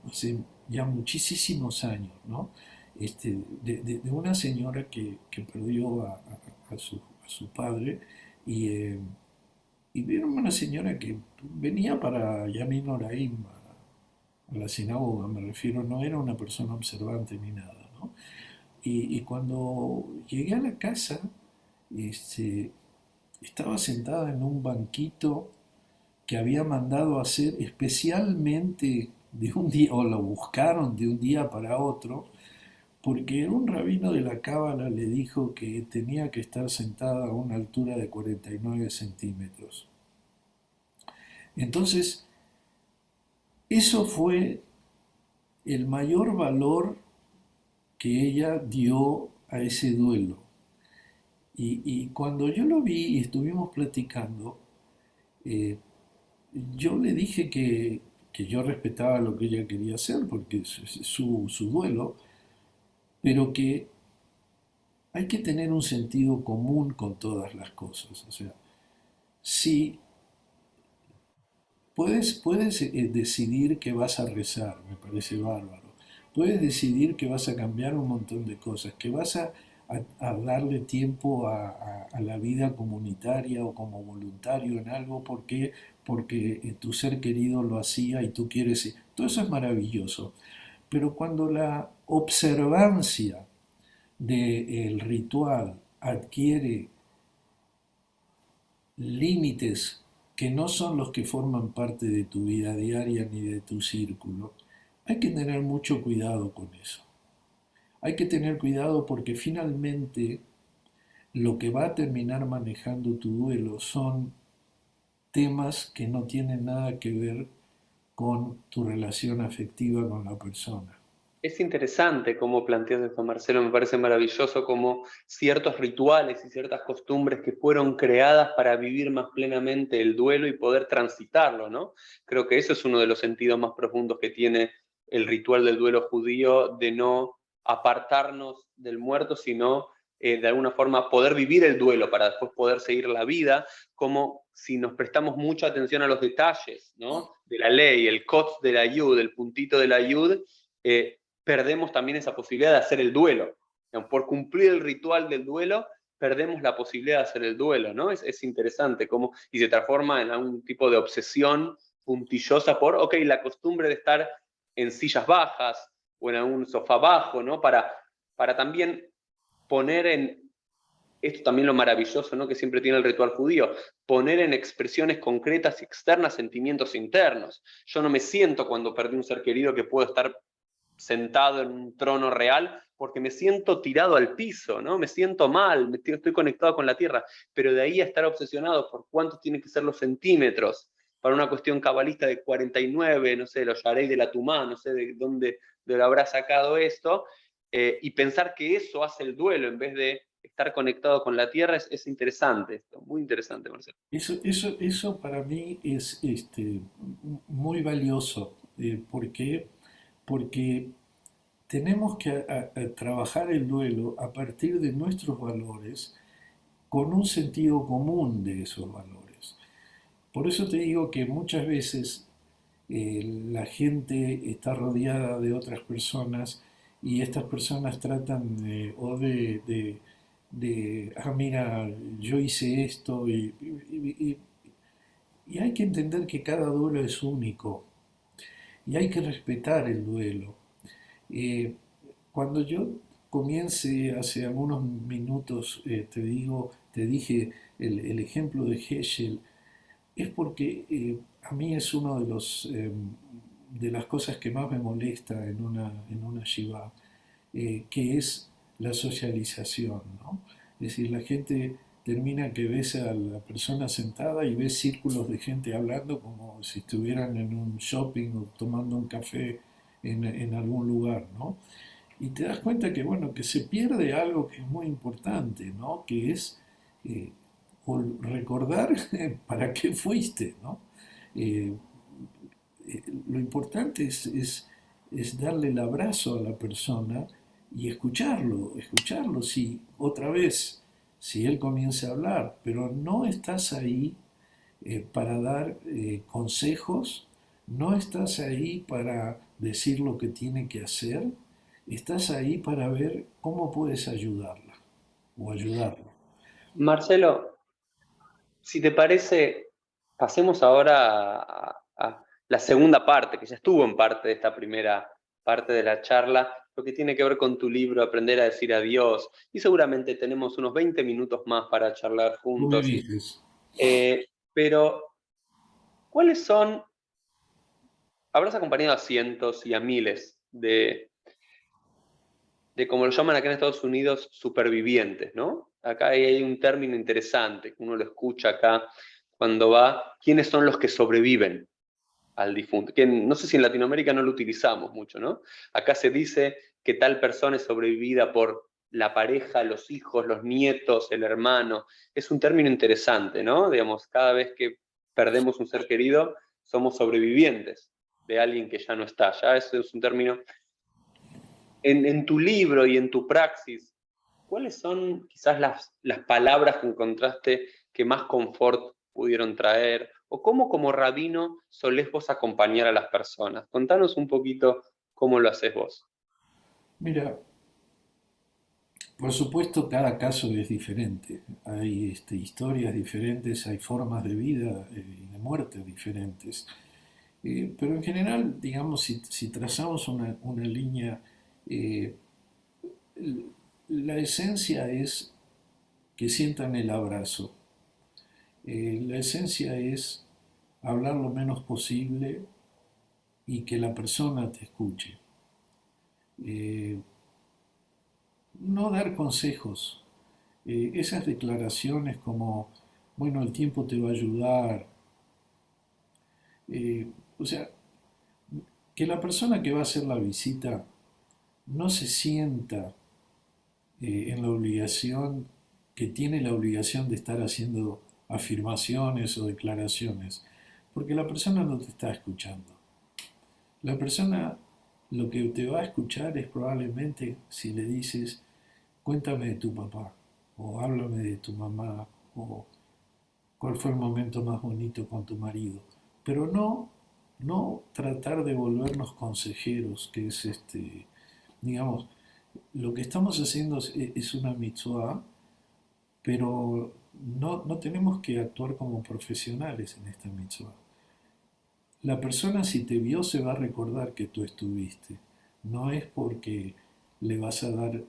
hace ya muchísimos años, ¿no? De una señora que perdió a su padre y, era una señora que venía para Yamin Noraim, a la sinagoga, me refiero, no era una persona observante ni nada, ¿no? Y cuando llegué a la casa, este, estaba sentada en un banquito que había mandado hacer especialmente de un día, o lo buscaron de un día para otro, porque un rabino de la Cábala le dijo que tenía que estar sentada a una altura de 49 centímetros. Entonces, eso fue el mayor valor que ella dio a ese duelo. Y cuando yo lo vi y estuvimos platicando, eh, yo le dije que yo respetaba lo que ella quería hacer, porque es su duelo, pero que hay que tener un sentido común con todas las cosas. O sea, si puedes decidir que vas a rezar, me parece bárbaro. Puedes decidir que vas a cambiar un montón de cosas, que vas a darle tiempo a la vida comunitaria o como voluntario en algo porque tu ser querido lo hacía y tú quieres. Todo eso es maravilloso. Pero cuando la observancia del ritual adquiere límites que no son los que forman parte de tu vida diaria ni de tu círculo, hay que tener mucho cuidado con eso. Hay que tener cuidado porque finalmente lo que va a terminar manejando tu duelo son temas que no tienen nada que ver con tu relación afectiva con la persona. Es interesante cómo planteas esto, Marcelo, me parece maravilloso cómo ciertos rituales y ciertas costumbres que fueron creadas para vivir más plenamente el duelo y poder transitarlo, ¿no? Creo que eso es uno de los sentidos más profundos que tiene el ritual del duelo judío, de no apartarnos del muerto, sino de alguna forma poder vivir el duelo para después poder seguir la vida, como si nos prestamos mucha atención a los detalles, ¿no? De la ley, el kotz de la yud, el puntito de la yud, perdemos también esa posibilidad de hacer el duelo. Por cumplir el ritual del duelo, perdemos la posibilidad de hacer el duelo, ¿no? Es interesante cómo, y se transforma en algún tipo de obsesión puntillosa por, ok, la costumbre de estar en sillas bajas o en algún sofá bajo, ¿no? Para también poner en, esto también lo maravilloso, ¿no? Que siempre tiene el ritual judío, poner en expresiones concretas y externas sentimientos internos. Yo no me siento cuando perdí un ser querido que puedo estar sentado en un trono real, porque me siento tirado al piso, ¿no? Me siento mal, estoy conectado con la tierra, pero de ahí a estar obsesionado por cuántos tienen que ser los centímetros, para una cuestión cabalista de 49, no sé, los yarey de la Tumá, no sé de dónde lo habrá sacado esto, y pensar que eso hace el duelo en vez de estar conectado con la tierra es interesante esto, muy interesante, Marcelo. Eso para mí es muy valioso. ¿Por qué? Porque tenemos que trabajar el duelo a partir de nuestros valores con un sentido común de esos valores. Por eso te digo que muchas veces la gente está rodeada de otras personas y estas personas tratan mira, yo hice esto y hay que entender que cada duelo es único y hay que respetar el duelo. Eh, Cuando yo comience hace algunos minutos, te dije el ejemplo de Heschel, es porque a mí es uno de las cosas que más me molesta en una shiva, que es la socialización, ¿no? Es decir, la gente termina que ves a la persona sentada y ves círculos de gente hablando como si estuvieran en un shopping o tomando un café en algún lugar, ¿no? Y te das cuenta que, bueno, que se pierde algo que es muy importante, ¿no? Que es eh, recordar para qué fuiste, ¿no? Eh, lo importante es darle el abrazo a la persona y escucharlo, si otra vez, si él comienza a hablar, pero no estás ahí para dar consejos. No estás ahí para decir lo que tiene que hacer, estás ahí para ver cómo puedes ayudarla o ayudarlo. Marcelo, si te parece, pasemos ahora a la segunda parte, que ya estuvo en parte de esta primera parte de la charla, lo que tiene que ver con tu libro, Aprender a decir adiós. Y seguramente tenemos unos 20 minutos más para charlar Tú me juntos. dices, Pero, ¿cuáles son? Habrás acompañado a cientos y a miles de como lo llaman acá en Estados Unidos, supervivientes, ¿no? Acá hay un término interesante, que uno lo escucha acá cuando va, ¿quiénes son los que sobreviven al difunto? Que no sé si en Latinoamérica no lo utilizamos mucho, ¿no? Acá se dice que tal persona es sobrevivida por la pareja, los hijos, los nietos, el hermano. Es un término interesante, ¿no? Digamos, cada vez que perdemos un ser querido, somos sobrevivientes de alguien que ya no está. Ya eso es un término en tu libro y en tu praxis, ¿cuáles son quizás las palabras que encontraste que más confort pudieron traer? ¿O cómo como rabino solés vos acompañar a las personas? Contanos un poquito cómo lo haces vos. mira, por supuesto cada caso es diferente, hay historias diferentes, hay formas de vida y de muerte diferentes. Pero en general, digamos, si trazamos una línea, eh, la esencia es que sientan el abrazo. La esencia es hablar lo menos posible y que la persona te escuche. Eh, no dar consejos. Esas declaraciones como, bueno, el tiempo te va a ayudar. O sea, que la persona que va a hacer la visita no se sienta en la obligación, que tiene la obligación de estar haciendo afirmaciones o declaraciones, porque la persona no te está escuchando. La persona lo que te va a escuchar es probablemente si le dices, cuéntame de tu papá, o háblame de tu mamá, o cuál fue el momento más bonito con tu marido. Pero no tratar de volvernos consejeros, que es digamos, lo que estamos haciendo es una mitzvah, pero no tenemos que actuar como profesionales en esta mitzvah. La persona si te vio se va a recordar que tú estuviste. No es porque le vas a dar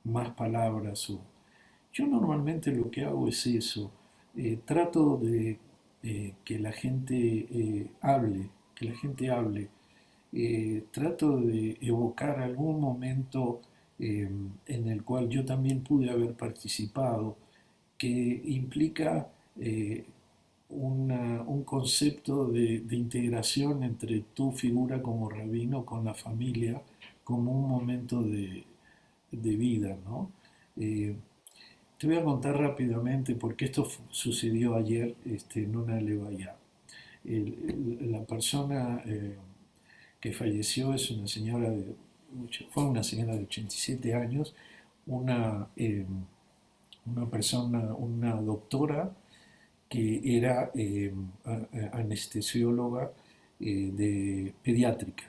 más palabras. Yo normalmente lo que hago es eso. Trato de que la gente hable, que la gente hable. Trato de evocar algún momento en el cual yo también pude haber participado, que implica un concepto de integración entre tu figura como rabino con la familia, como un momento de vida, ¿no? Eh, Te voy a contar rápidamente porque esto sucedió ayer en una levaya. La persona que falleció es una señora fue una señora de 87 años, una, eh, una persona, una doctora que era anestesióloga de pediátrica.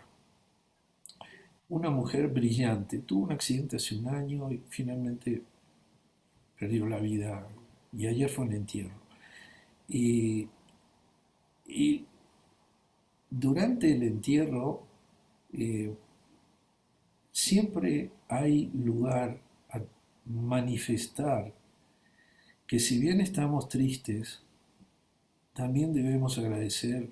Una mujer brillante, tuvo un accidente hace un año y finalmente perdió la vida y ayer fue un entierro. Y, y durante el entierro eh, siempre hay lugar a manifestar que si bien estamos tristes, también debemos agradecer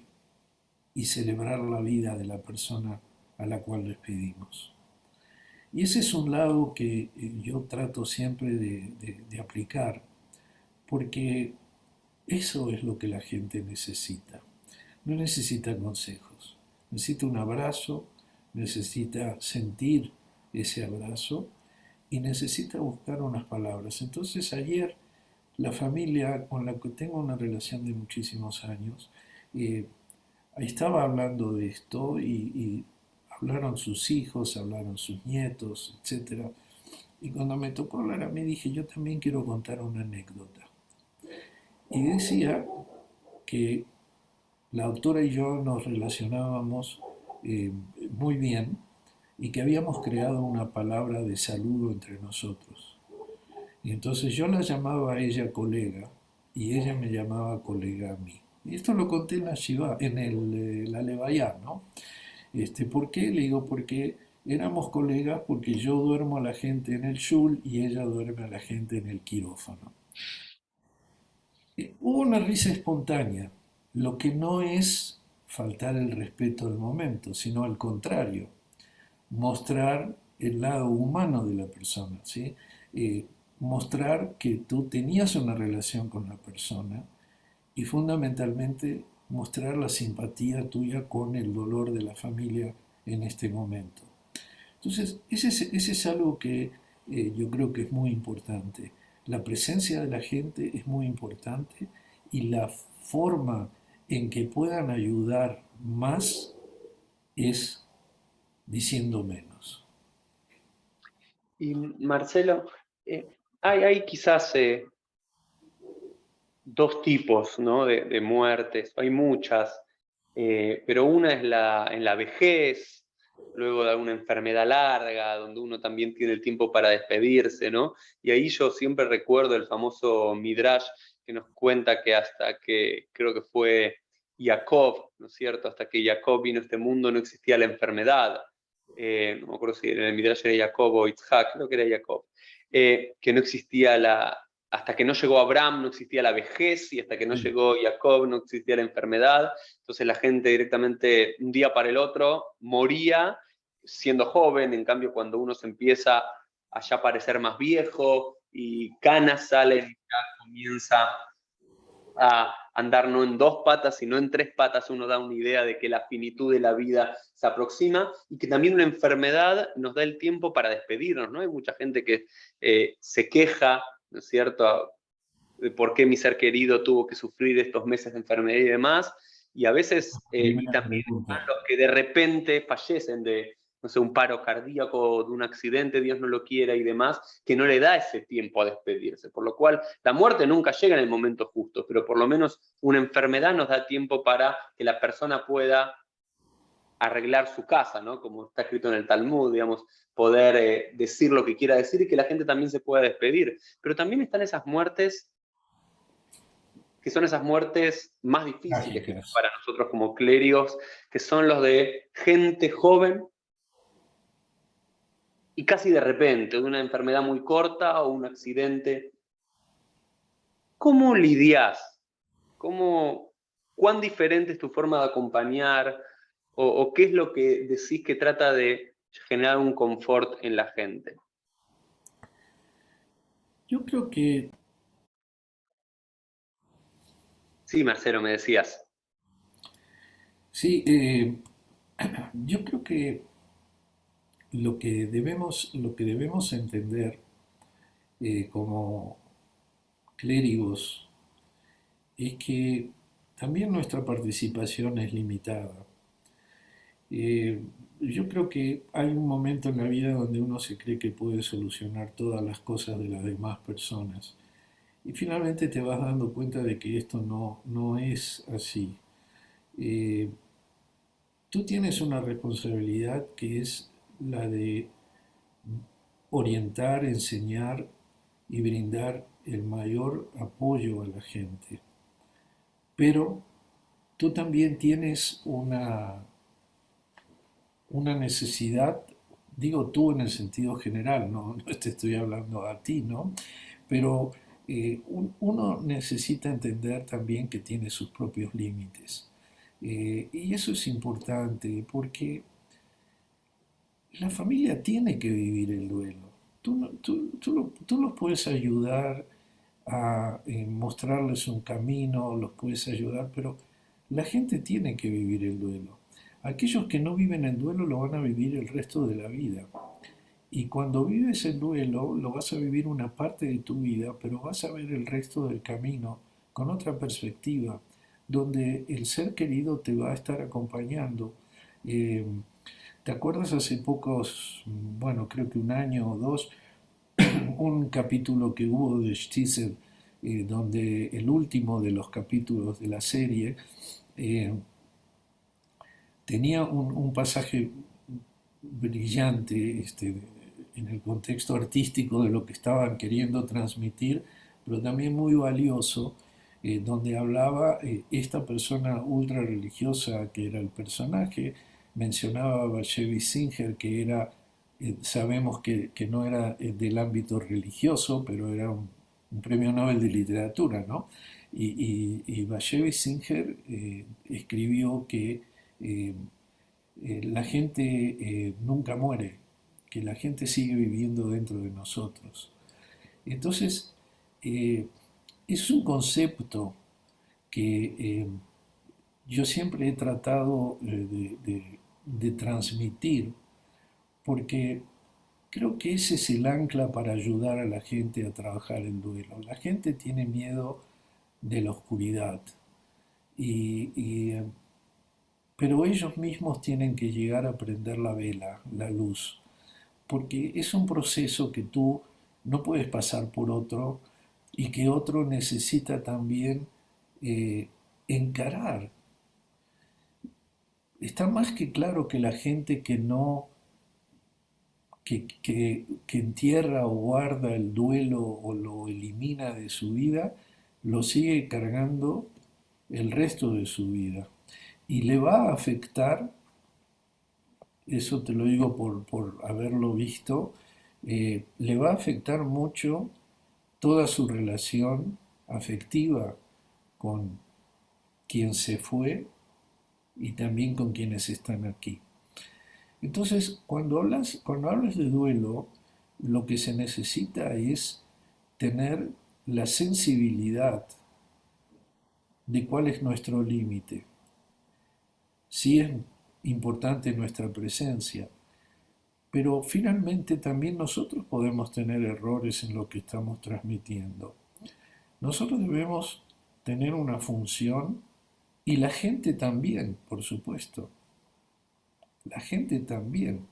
y celebrar la vida de la persona a la cual despedimos. Y ese es un lado que yo trato siempre de aplicar, porque eso es lo que la gente necesita. No necesita consejos, necesita un abrazo, necesita sentir ese abrazo y necesita buscar unas palabras. Entonces ayer la familia con la que tengo una relación de muchísimos años eh, estaba hablando de esto y hablaron sus hijos, hablaron sus nietos, etcétera. Y cuando me tocó hablar a mí dije, yo también quiero contar una anécdota. Y decía que la autora y yo nos relacionábamos muy bien y que habíamos creado una palabra de saludo entre nosotros. Y entonces yo la llamaba a ella colega y ella me llamaba colega a mí. Y esto lo conté en la Shiva, en la Levaya, ¿no? ¿Por qué? Le digo, porque éramos colegas, porque yo duermo a la gente en el shul y ella duerme a la gente en el quirófano. Hubo una risa espontánea, lo que no es faltar el respeto al momento, sino al contrario, mostrar el lado humano de la persona, ¿sí? Mostrar que tú tenías una relación con la persona y fundamentalmente mostrar la simpatía tuya con el dolor de la familia en este momento. Entonces, ese es algo que yo creo que es muy importante. La presencia de la gente es muy importante y la forma en que puedan ayudar más es diciendo menos. Y Marcelo, hay quizás dos tipos, ¿no? de muertes, hay muchas, pero una es en la vejez, luego de alguna enfermedad larga, donde uno también tiene el tiempo para despedirse, ¿no? Y ahí yo siempre recuerdo el famoso Midrash que nos cuenta que hasta que creo que fue Jacob, ¿no es cierto? Hasta que Jacob vino a este mundo no existía la enfermedad. No me acuerdo si en el Midrash era Jacob o Itzhak, creo que era Jacob, que no existía hasta que no llegó Abraham no existía la vejez y hasta que no Sí. llegó Jacob no existía la enfermedad. Entonces la gente directamente un día para el otro moría siendo joven. En cambio, cuando uno se empieza a ya parecer más viejo y canas salen y ya comienza a andar no en dos patas, sino en tres patas, uno da una idea de que la finitud de la vida se aproxima y que también una enfermedad nos da el tiempo para despedirnos, ¿no? Hay mucha gente que se queja, ¿no es cierto?, de por qué mi ser querido tuvo que sufrir estos meses de enfermedad y demás, y a veces, y Primera también pregunta. están los que de repente fallecen de, no sé, un paro cardíaco, de un accidente, Dios no lo quiera y demás, que no le da ese tiempo a despedirse. Por lo cual, la muerte nunca llega en el momento justo, pero por lo menos una enfermedad nos da tiempo para que la persona pueda arreglar su casa, ¿no? Como está escrito en el Talmud, digamos, poder decir lo que quiera decir y que la gente también se pueda despedir. Pero también están esas muertes que son esas muertes más difíciles que Trágicas. para nosotros como clérigos, que son los de gente joven y casi de repente, de una enfermedad muy corta o un accidente. ¿Cómo lidias? ¿Cuán diferente es tu forma de acompañar? ¿O qué es lo que decís que trata de generar un confort en la gente? Yo creo que Sí, Marcelo, me decías. sí, yo creo que lo que debemos entender como clérigos es que también nuestra participación es limitada. Eh, yo creo que hay un momento en la vida donde uno se cree que puede solucionar todas las cosas de las demás personas y finalmente te vas dando cuenta de que esto no es así. Eh, Tú tienes una responsabilidad que es la de orientar, enseñar y brindar el mayor apoyo a la gente. Pero tú también tienes una necesidad, digo tú en el sentido general, no te estoy hablando a ti, ¿no? Pero uno necesita entender también que tiene sus propios límites. Y eso es importante porque la familia tiene que vivir el duelo. Tú los puedes ayudar a mostrarles un camino, los puedes ayudar, pero la gente tiene que vivir el duelo. Aquellos que no viven el duelo lo van a vivir el resto de la vida. Y cuando vives el duelo, lo vas a vivir una parte de tu vida, pero vas a ver el resto del camino con otra perspectiva, donde el ser querido te va a estar acompañando. Eh, ¿Te acuerdas hace pocos, bueno, creo que un año o dos, un capítulo que hubo de Stiesel donde el último de los capítulos de la serie eh, tenía un pasaje brillante en el contexto artístico de lo que estaban queriendo transmitir, pero también muy valioso, donde hablaba esta persona ultra religiosa que era el personaje, mencionaba a Bashevi Singer, que era, sabemos que no era del ámbito religioso, pero era un premio Nobel de literatura, ¿no? Y Bashevi Singer escribió que eh, la gente nunca muere, que la gente sigue viviendo dentro de nosotros. Entonces, eh, es un concepto que yo siempre he tratado de transmitir, porque creo que ese es el ancla para ayudar a la gente a trabajar el duelo. La gente tiene miedo de la oscuridad, y, y, eh, pero ellos mismos tienen que llegar a prender la vela, la luz, porque es un proceso que tú no puedes pasar por otro y que otro necesita también eh, encarar. Está más que claro que la gente que no, que entierra o guarda el duelo o lo elimina de su vida, lo sigue cargando el resto de su vida. Y le va a afectar, eso te lo digo por haberlo visto, le va a afectar mucho toda su relación afectiva con quien se fue y también con quienes están aquí. Entonces, cuando hablas de duelo, lo que se necesita es tener la sensibilidad de cuál es nuestro límite. Sí es importante nuestra presencia, pero finalmente también nosotros podemos tener errores en lo que estamos transmitiendo. Nosotros debemos tener una función y la gente también, por supuesto. La gente también.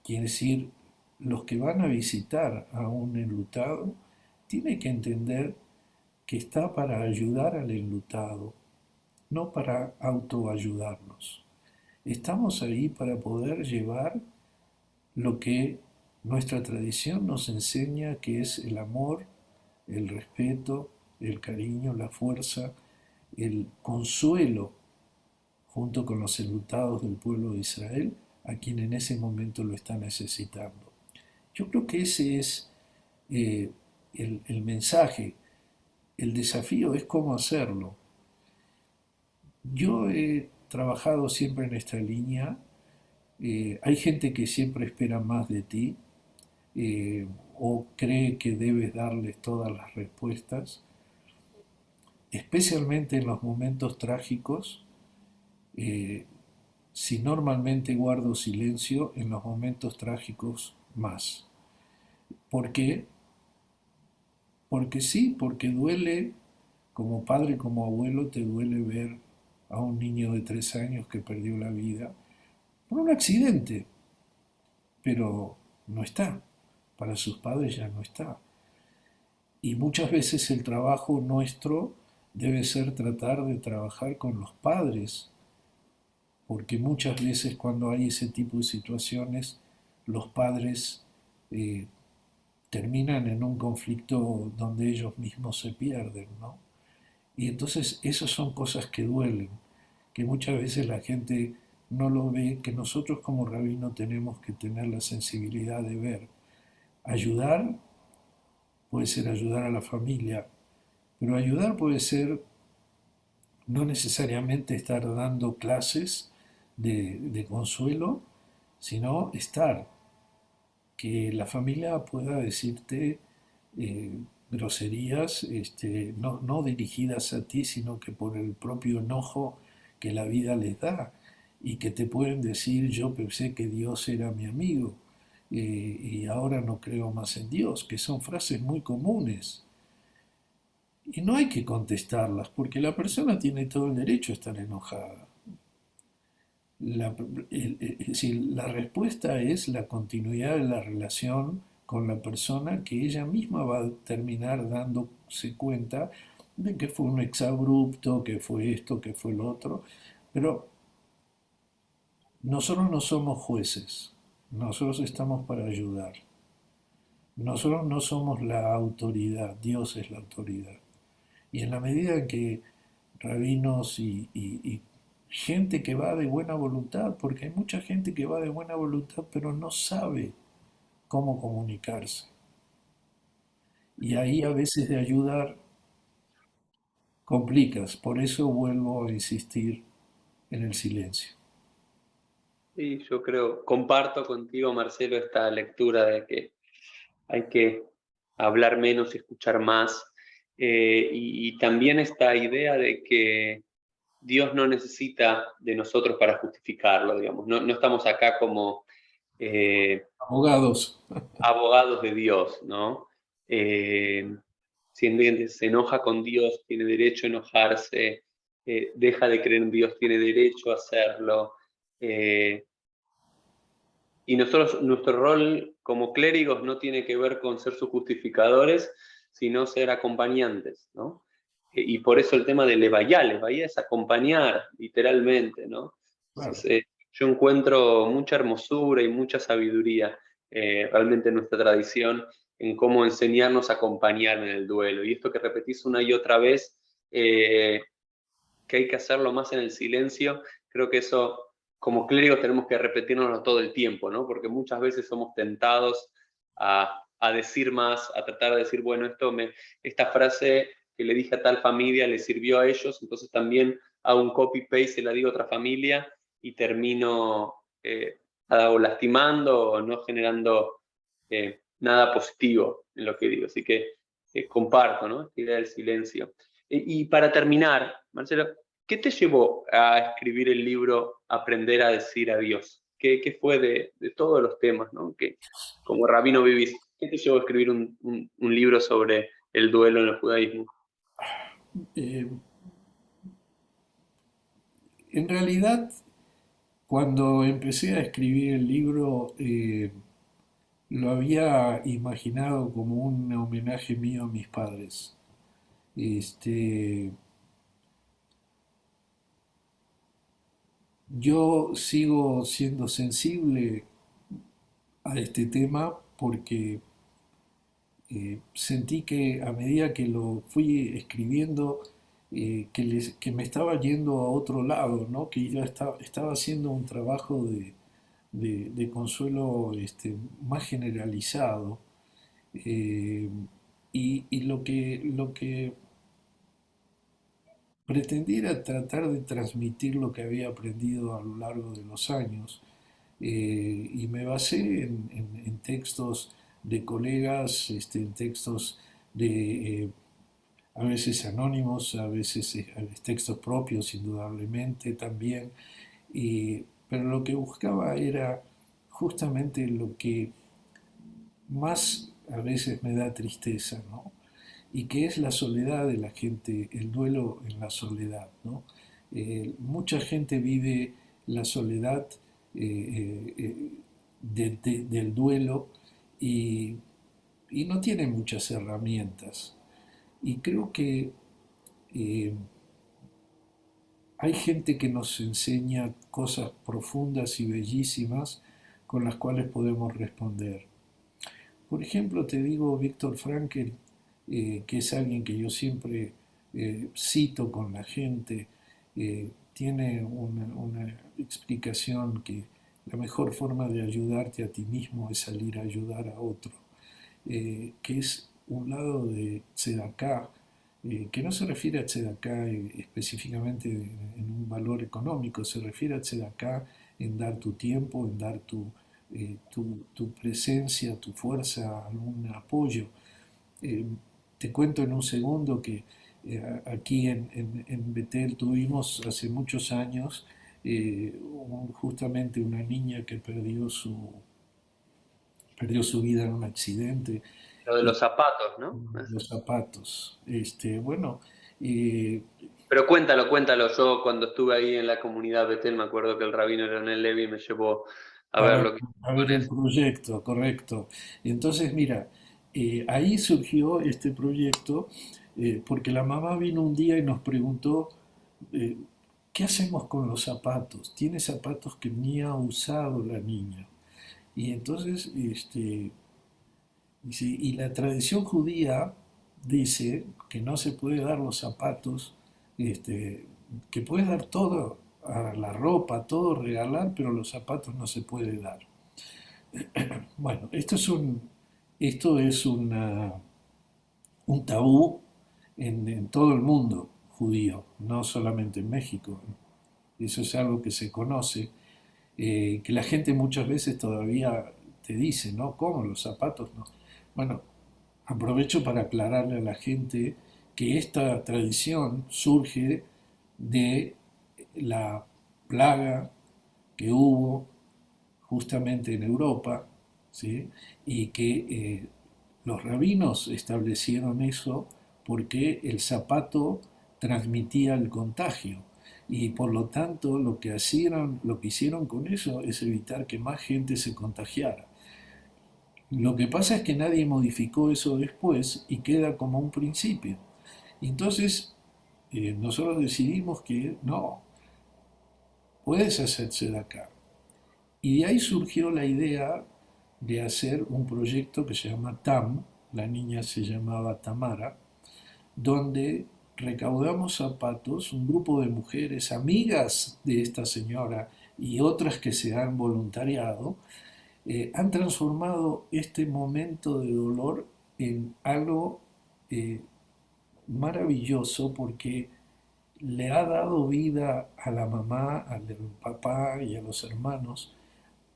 Quiere decir, los que van a visitar a un enlutado tienen que entender que está para ayudar al enlutado, no para autoayudarnos. Estamos ahí para poder llevar lo que nuestra tradición nos enseña, que es el amor, el respeto, el cariño, la fuerza, el consuelo, junto con los enlutados del pueblo de Israel, a quien en ese momento lo está necesitando. Yo creo que ese es el mensaje. El desafío es cómo hacerlo. Yo he trabajado siempre en esta línea. Hay gente que siempre espera más de ti, o cree que debes darles todas las respuestas, especialmente en los momentos trágicos. eh, si normalmente guardo silencio, en los momentos trágicos más. ¿Por qué? Porque sí, porque duele, como padre, como abuelo, te duele ver a un niño de 3 años que perdió la vida por un accidente, pero no está. Para sus padres ya no está. Y muchas veces el trabajo nuestro debe ser tratar de trabajar con los padres, porque muchas veces cuando hay ese tipo de situaciones, los padres eh, terminan en un conflicto donde ellos mismos se pierden, ¿no? Y entonces esas son cosas que duelen, que muchas veces la gente no lo ve, que nosotros como rabino tenemos que tener la sensibilidad de ver. Ayudar puede ser ayudar a la familia, pero ayudar puede ser no necesariamente estar dando clases de consuelo, sino estar, que la familia pueda decirte eh, groserías, no dirigidas a ti, sino que por el propio enojo que la vida les da, y que te pueden decir: yo pensé que Dios era mi amigo, y ahora no creo más en Dios, que son frases muy comunes. Y no hay que contestarlas, porque la persona tiene todo el derecho a estar enojada. La, es decir, la respuesta es la continuidad de la relación con la persona que ella misma va a terminar dándose cuenta de que fue un exabrupto, que fue esto, que fue lo otro. Pero nosotros no somos jueces, nosotros estamos para ayudar. Nosotros no somos la autoridad, Dios es la autoridad. Y en la medida en que rabinos y gente que va de buena voluntad, porque hay mucha gente que va de buena voluntad pero no sabe cómo comunicarse. Y ahí a veces de ayudar complicas, por eso vuelvo a insistir en el silencio. Y yo creo, comparto contigo, Marcelo, esta lectura de que hay que hablar menos y escuchar más. Y también esta idea de que Dios no necesita de nosotros para justificarlo, digamos. No, no estamos acá como eh, Abogados, abogados de Dios, ¿no? Eh, si alguien se enoja con Dios, tiene derecho a enojarse, deja de creer en Dios, tiene derecho a hacerlo. Eh, y nosotros, nuestro rol como clérigos no tiene que ver con ser sus justificadores, sino ser acompañantes, ¿no? Y por eso el tema de levaya es acompañar, literalmente, ¿no? claro. Entonces, yo encuentro mucha hermosura y mucha sabiduría realmente en nuestra tradición en cómo enseñarnos a acompañar en el duelo. Y esto que repetís una y otra vez, que hay que hacerlo más en el silencio, creo que eso como clérigos tenemos que repetirnos todo el tiempo, ¿no? Porque muchas veces somos tentados a decir más, a tratar de decir, bueno, esta frase que le dije a tal familia le sirvió a ellos, entonces también hago un copy-paste, se la digo a otra familia y termino o lastimando o no generando nada positivo en lo que digo. Así que comparto, ¿no? Esta idea del silencio. Y para terminar, Marcelo, ¿qué te llevó a escribir el libro Aprender a decir adiós? ¿Qué fue de todos los temas, ¿no? Que como rabino vivís, ¿qué te llevó a escribir un libro sobre el duelo en el judaísmo? Eh, en realidad, cuando empecé a escribir el libro, lo había imaginado como un homenaje mío a mis padres. Este, yo sigo siendo sensible a este tema porque sentí que a medida que lo fui escribiendo, que me estaba yendo a otro lado, ¿no? Que ya estaba haciendo un trabajo de consuelo más generalizado. eh, y lo que pretendí era tratar de transmitir lo que había aprendido a lo largo de los años. Y me basé en textos de colegas, en textos de a veces anónimos, a veces textos propios, indudablemente también. Pero lo que buscaba era justamente lo que más a veces me da tristeza, ¿no? Y que es la soledad de la gente, el duelo en la soledad, ¿no? Mucha gente vive la soledad del duelo y, y no tiene muchas herramientas. Y creo que eh, hay gente que nos enseña cosas profundas y bellísimas con las cuales podemos responder. Por ejemplo, te digo Víctor Frankl, que es alguien que yo siempre cito con la gente, tiene una explicación que la mejor forma de ayudarte a ti mismo es salir a ayudar a otro, que es un lado de tzedakah, que no se refiere a tzedakah específicamente en un valor económico, se refiere a tzedakah en dar tu tiempo, en dar tu presencia, tu fuerza, algún apoyo. Eh, Te cuento en un segundo que aquí en Betel tuvimos hace muchos años justamente una niña que perdió su vida en un accidente Lo de y los zapatos, ¿no? los zapatos. Bueno, eh, Pero cuéntalo. Yo cuando estuve ahí en la comunidad Betel, me acuerdo que el rabino Leonel Levy me llevó a ver para, lo que para ver con el eso. proyecto, correcto. Entonces, mira, ahí surgió este proyecto porque la mamá vino un día y nos preguntó, eh, ¿qué hacemos con los zapatos? Tiene zapatos que ni ha usado la niña. Y entonces, dice, y la tradición judía dice que no se puede dar los zapatos, que puedes dar todo, a la ropa, todo regalar, pero los zapatos no se puede dar. Bueno, esto es un tabú en todo el mundo judío, no solamente en México. Eso es algo que se conoce, que la gente muchas veces todavía te dice, ¿no? ¿Cómo los zapatos no? Bueno, aprovecho para aclararle a la gente que esta tradición surge de la plaga que hubo justamente en Europa, ¿sí? Y que los rabinos establecieron eso porque el zapato transmitía el contagio y por lo tanto lo que hicieron con eso es evitar que más gente se contagiara. Lo que pasa es que nadie modificó eso después y queda como un principio. Entonces, nosotros decidimos que no, puedes hacerse de acá. Y de ahí surgió la idea de hacer un proyecto que se llama TAM, la niña se llamaba Tamara, donde recaudamos zapatos, un grupo de mujeres amigas de esta señora y otras que se han voluntariado, han transformado este momento de dolor en algo eh, maravilloso porque le ha dado vida a la mamá, al papá y a los hermanos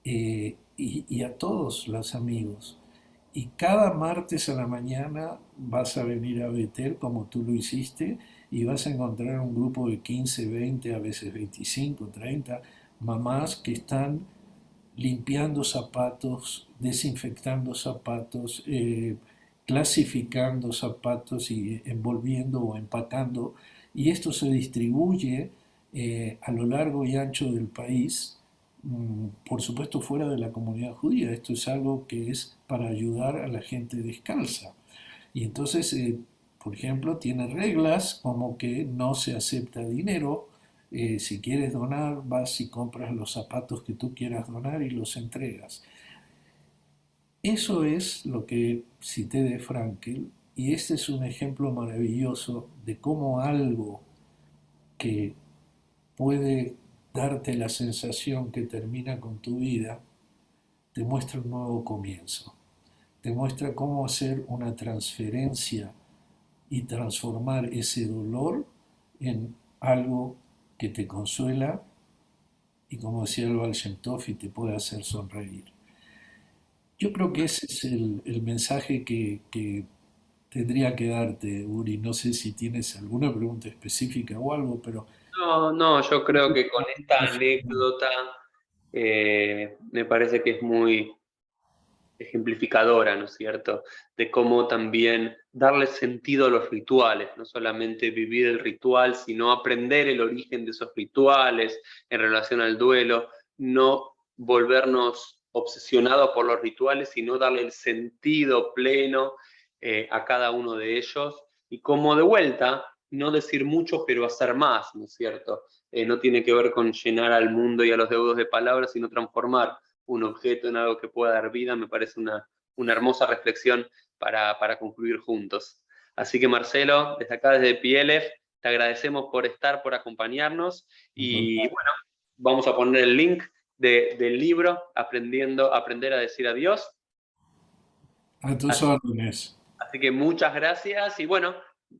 y a todos los amigos. Y cada martes a la mañana vas a venir a Betel como tú lo hiciste y vas a encontrar un grupo de 15, 20, a veces 25, 30 mamás que están limpiando zapatos, desinfectando zapatos, clasificando zapatos y envolviendo o empacando. Y esto se distribuye a lo largo y ancho del país, por supuesto fuera de la comunidad judía. Esto es algo que es para ayudar a la gente descalza. Y entonces, por ejemplo, tiene reglas como que no se acepta dinero. Si quieres donar, vas y compras los zapatos que tú quieras donar y los entregas. Eso es lo que cité de Frankel y este es un ejemplo maravilloso de cómo algo que puede darte la sensación que termina con tu vida, te muestra un nuevo comienzo. Te muestra cómo hacer una transferencia y transformar ese dolor en algo que te consuela y como decía el Baal Shem Tov, y te puede hacer sonreír. Yo creo que ese es el mensaje que tendría que darte, Uri. No sé si tienes alguna pregunta específica o algo, pero No, no, yo creo que con esta anécdota me parece que es muy ejemplificadora, ¿no es cierto? De cómo también darle sentido a los rituales, no solamente vivir el ritual, sino aprender el origen de esos rituales en relación al duelo, no volvernos obsesionados por los rituales, sino darle el sentido pleno a cada uno de ellos y como de vuelta, no decir mucho, pero hacer más, ¿no es cierto? No tiene que ver con llenar al mundo y a los deudos de palabras, sino transformar un objeto en algo que pueda dar vida, me parece una hermosa reflexión para concluir juntos. Así que Marcelo, desde acá, desde PLF, te agradecemos por estar, por acompañarnos y bueno, vamos a poner el link del libro Aprender a decir adiós. a tus Así, órdenes. así que muchas gracias y bueno,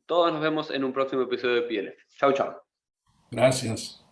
todos nos vemos en un próximo episodio de PLF. Chau, chau. Gracias.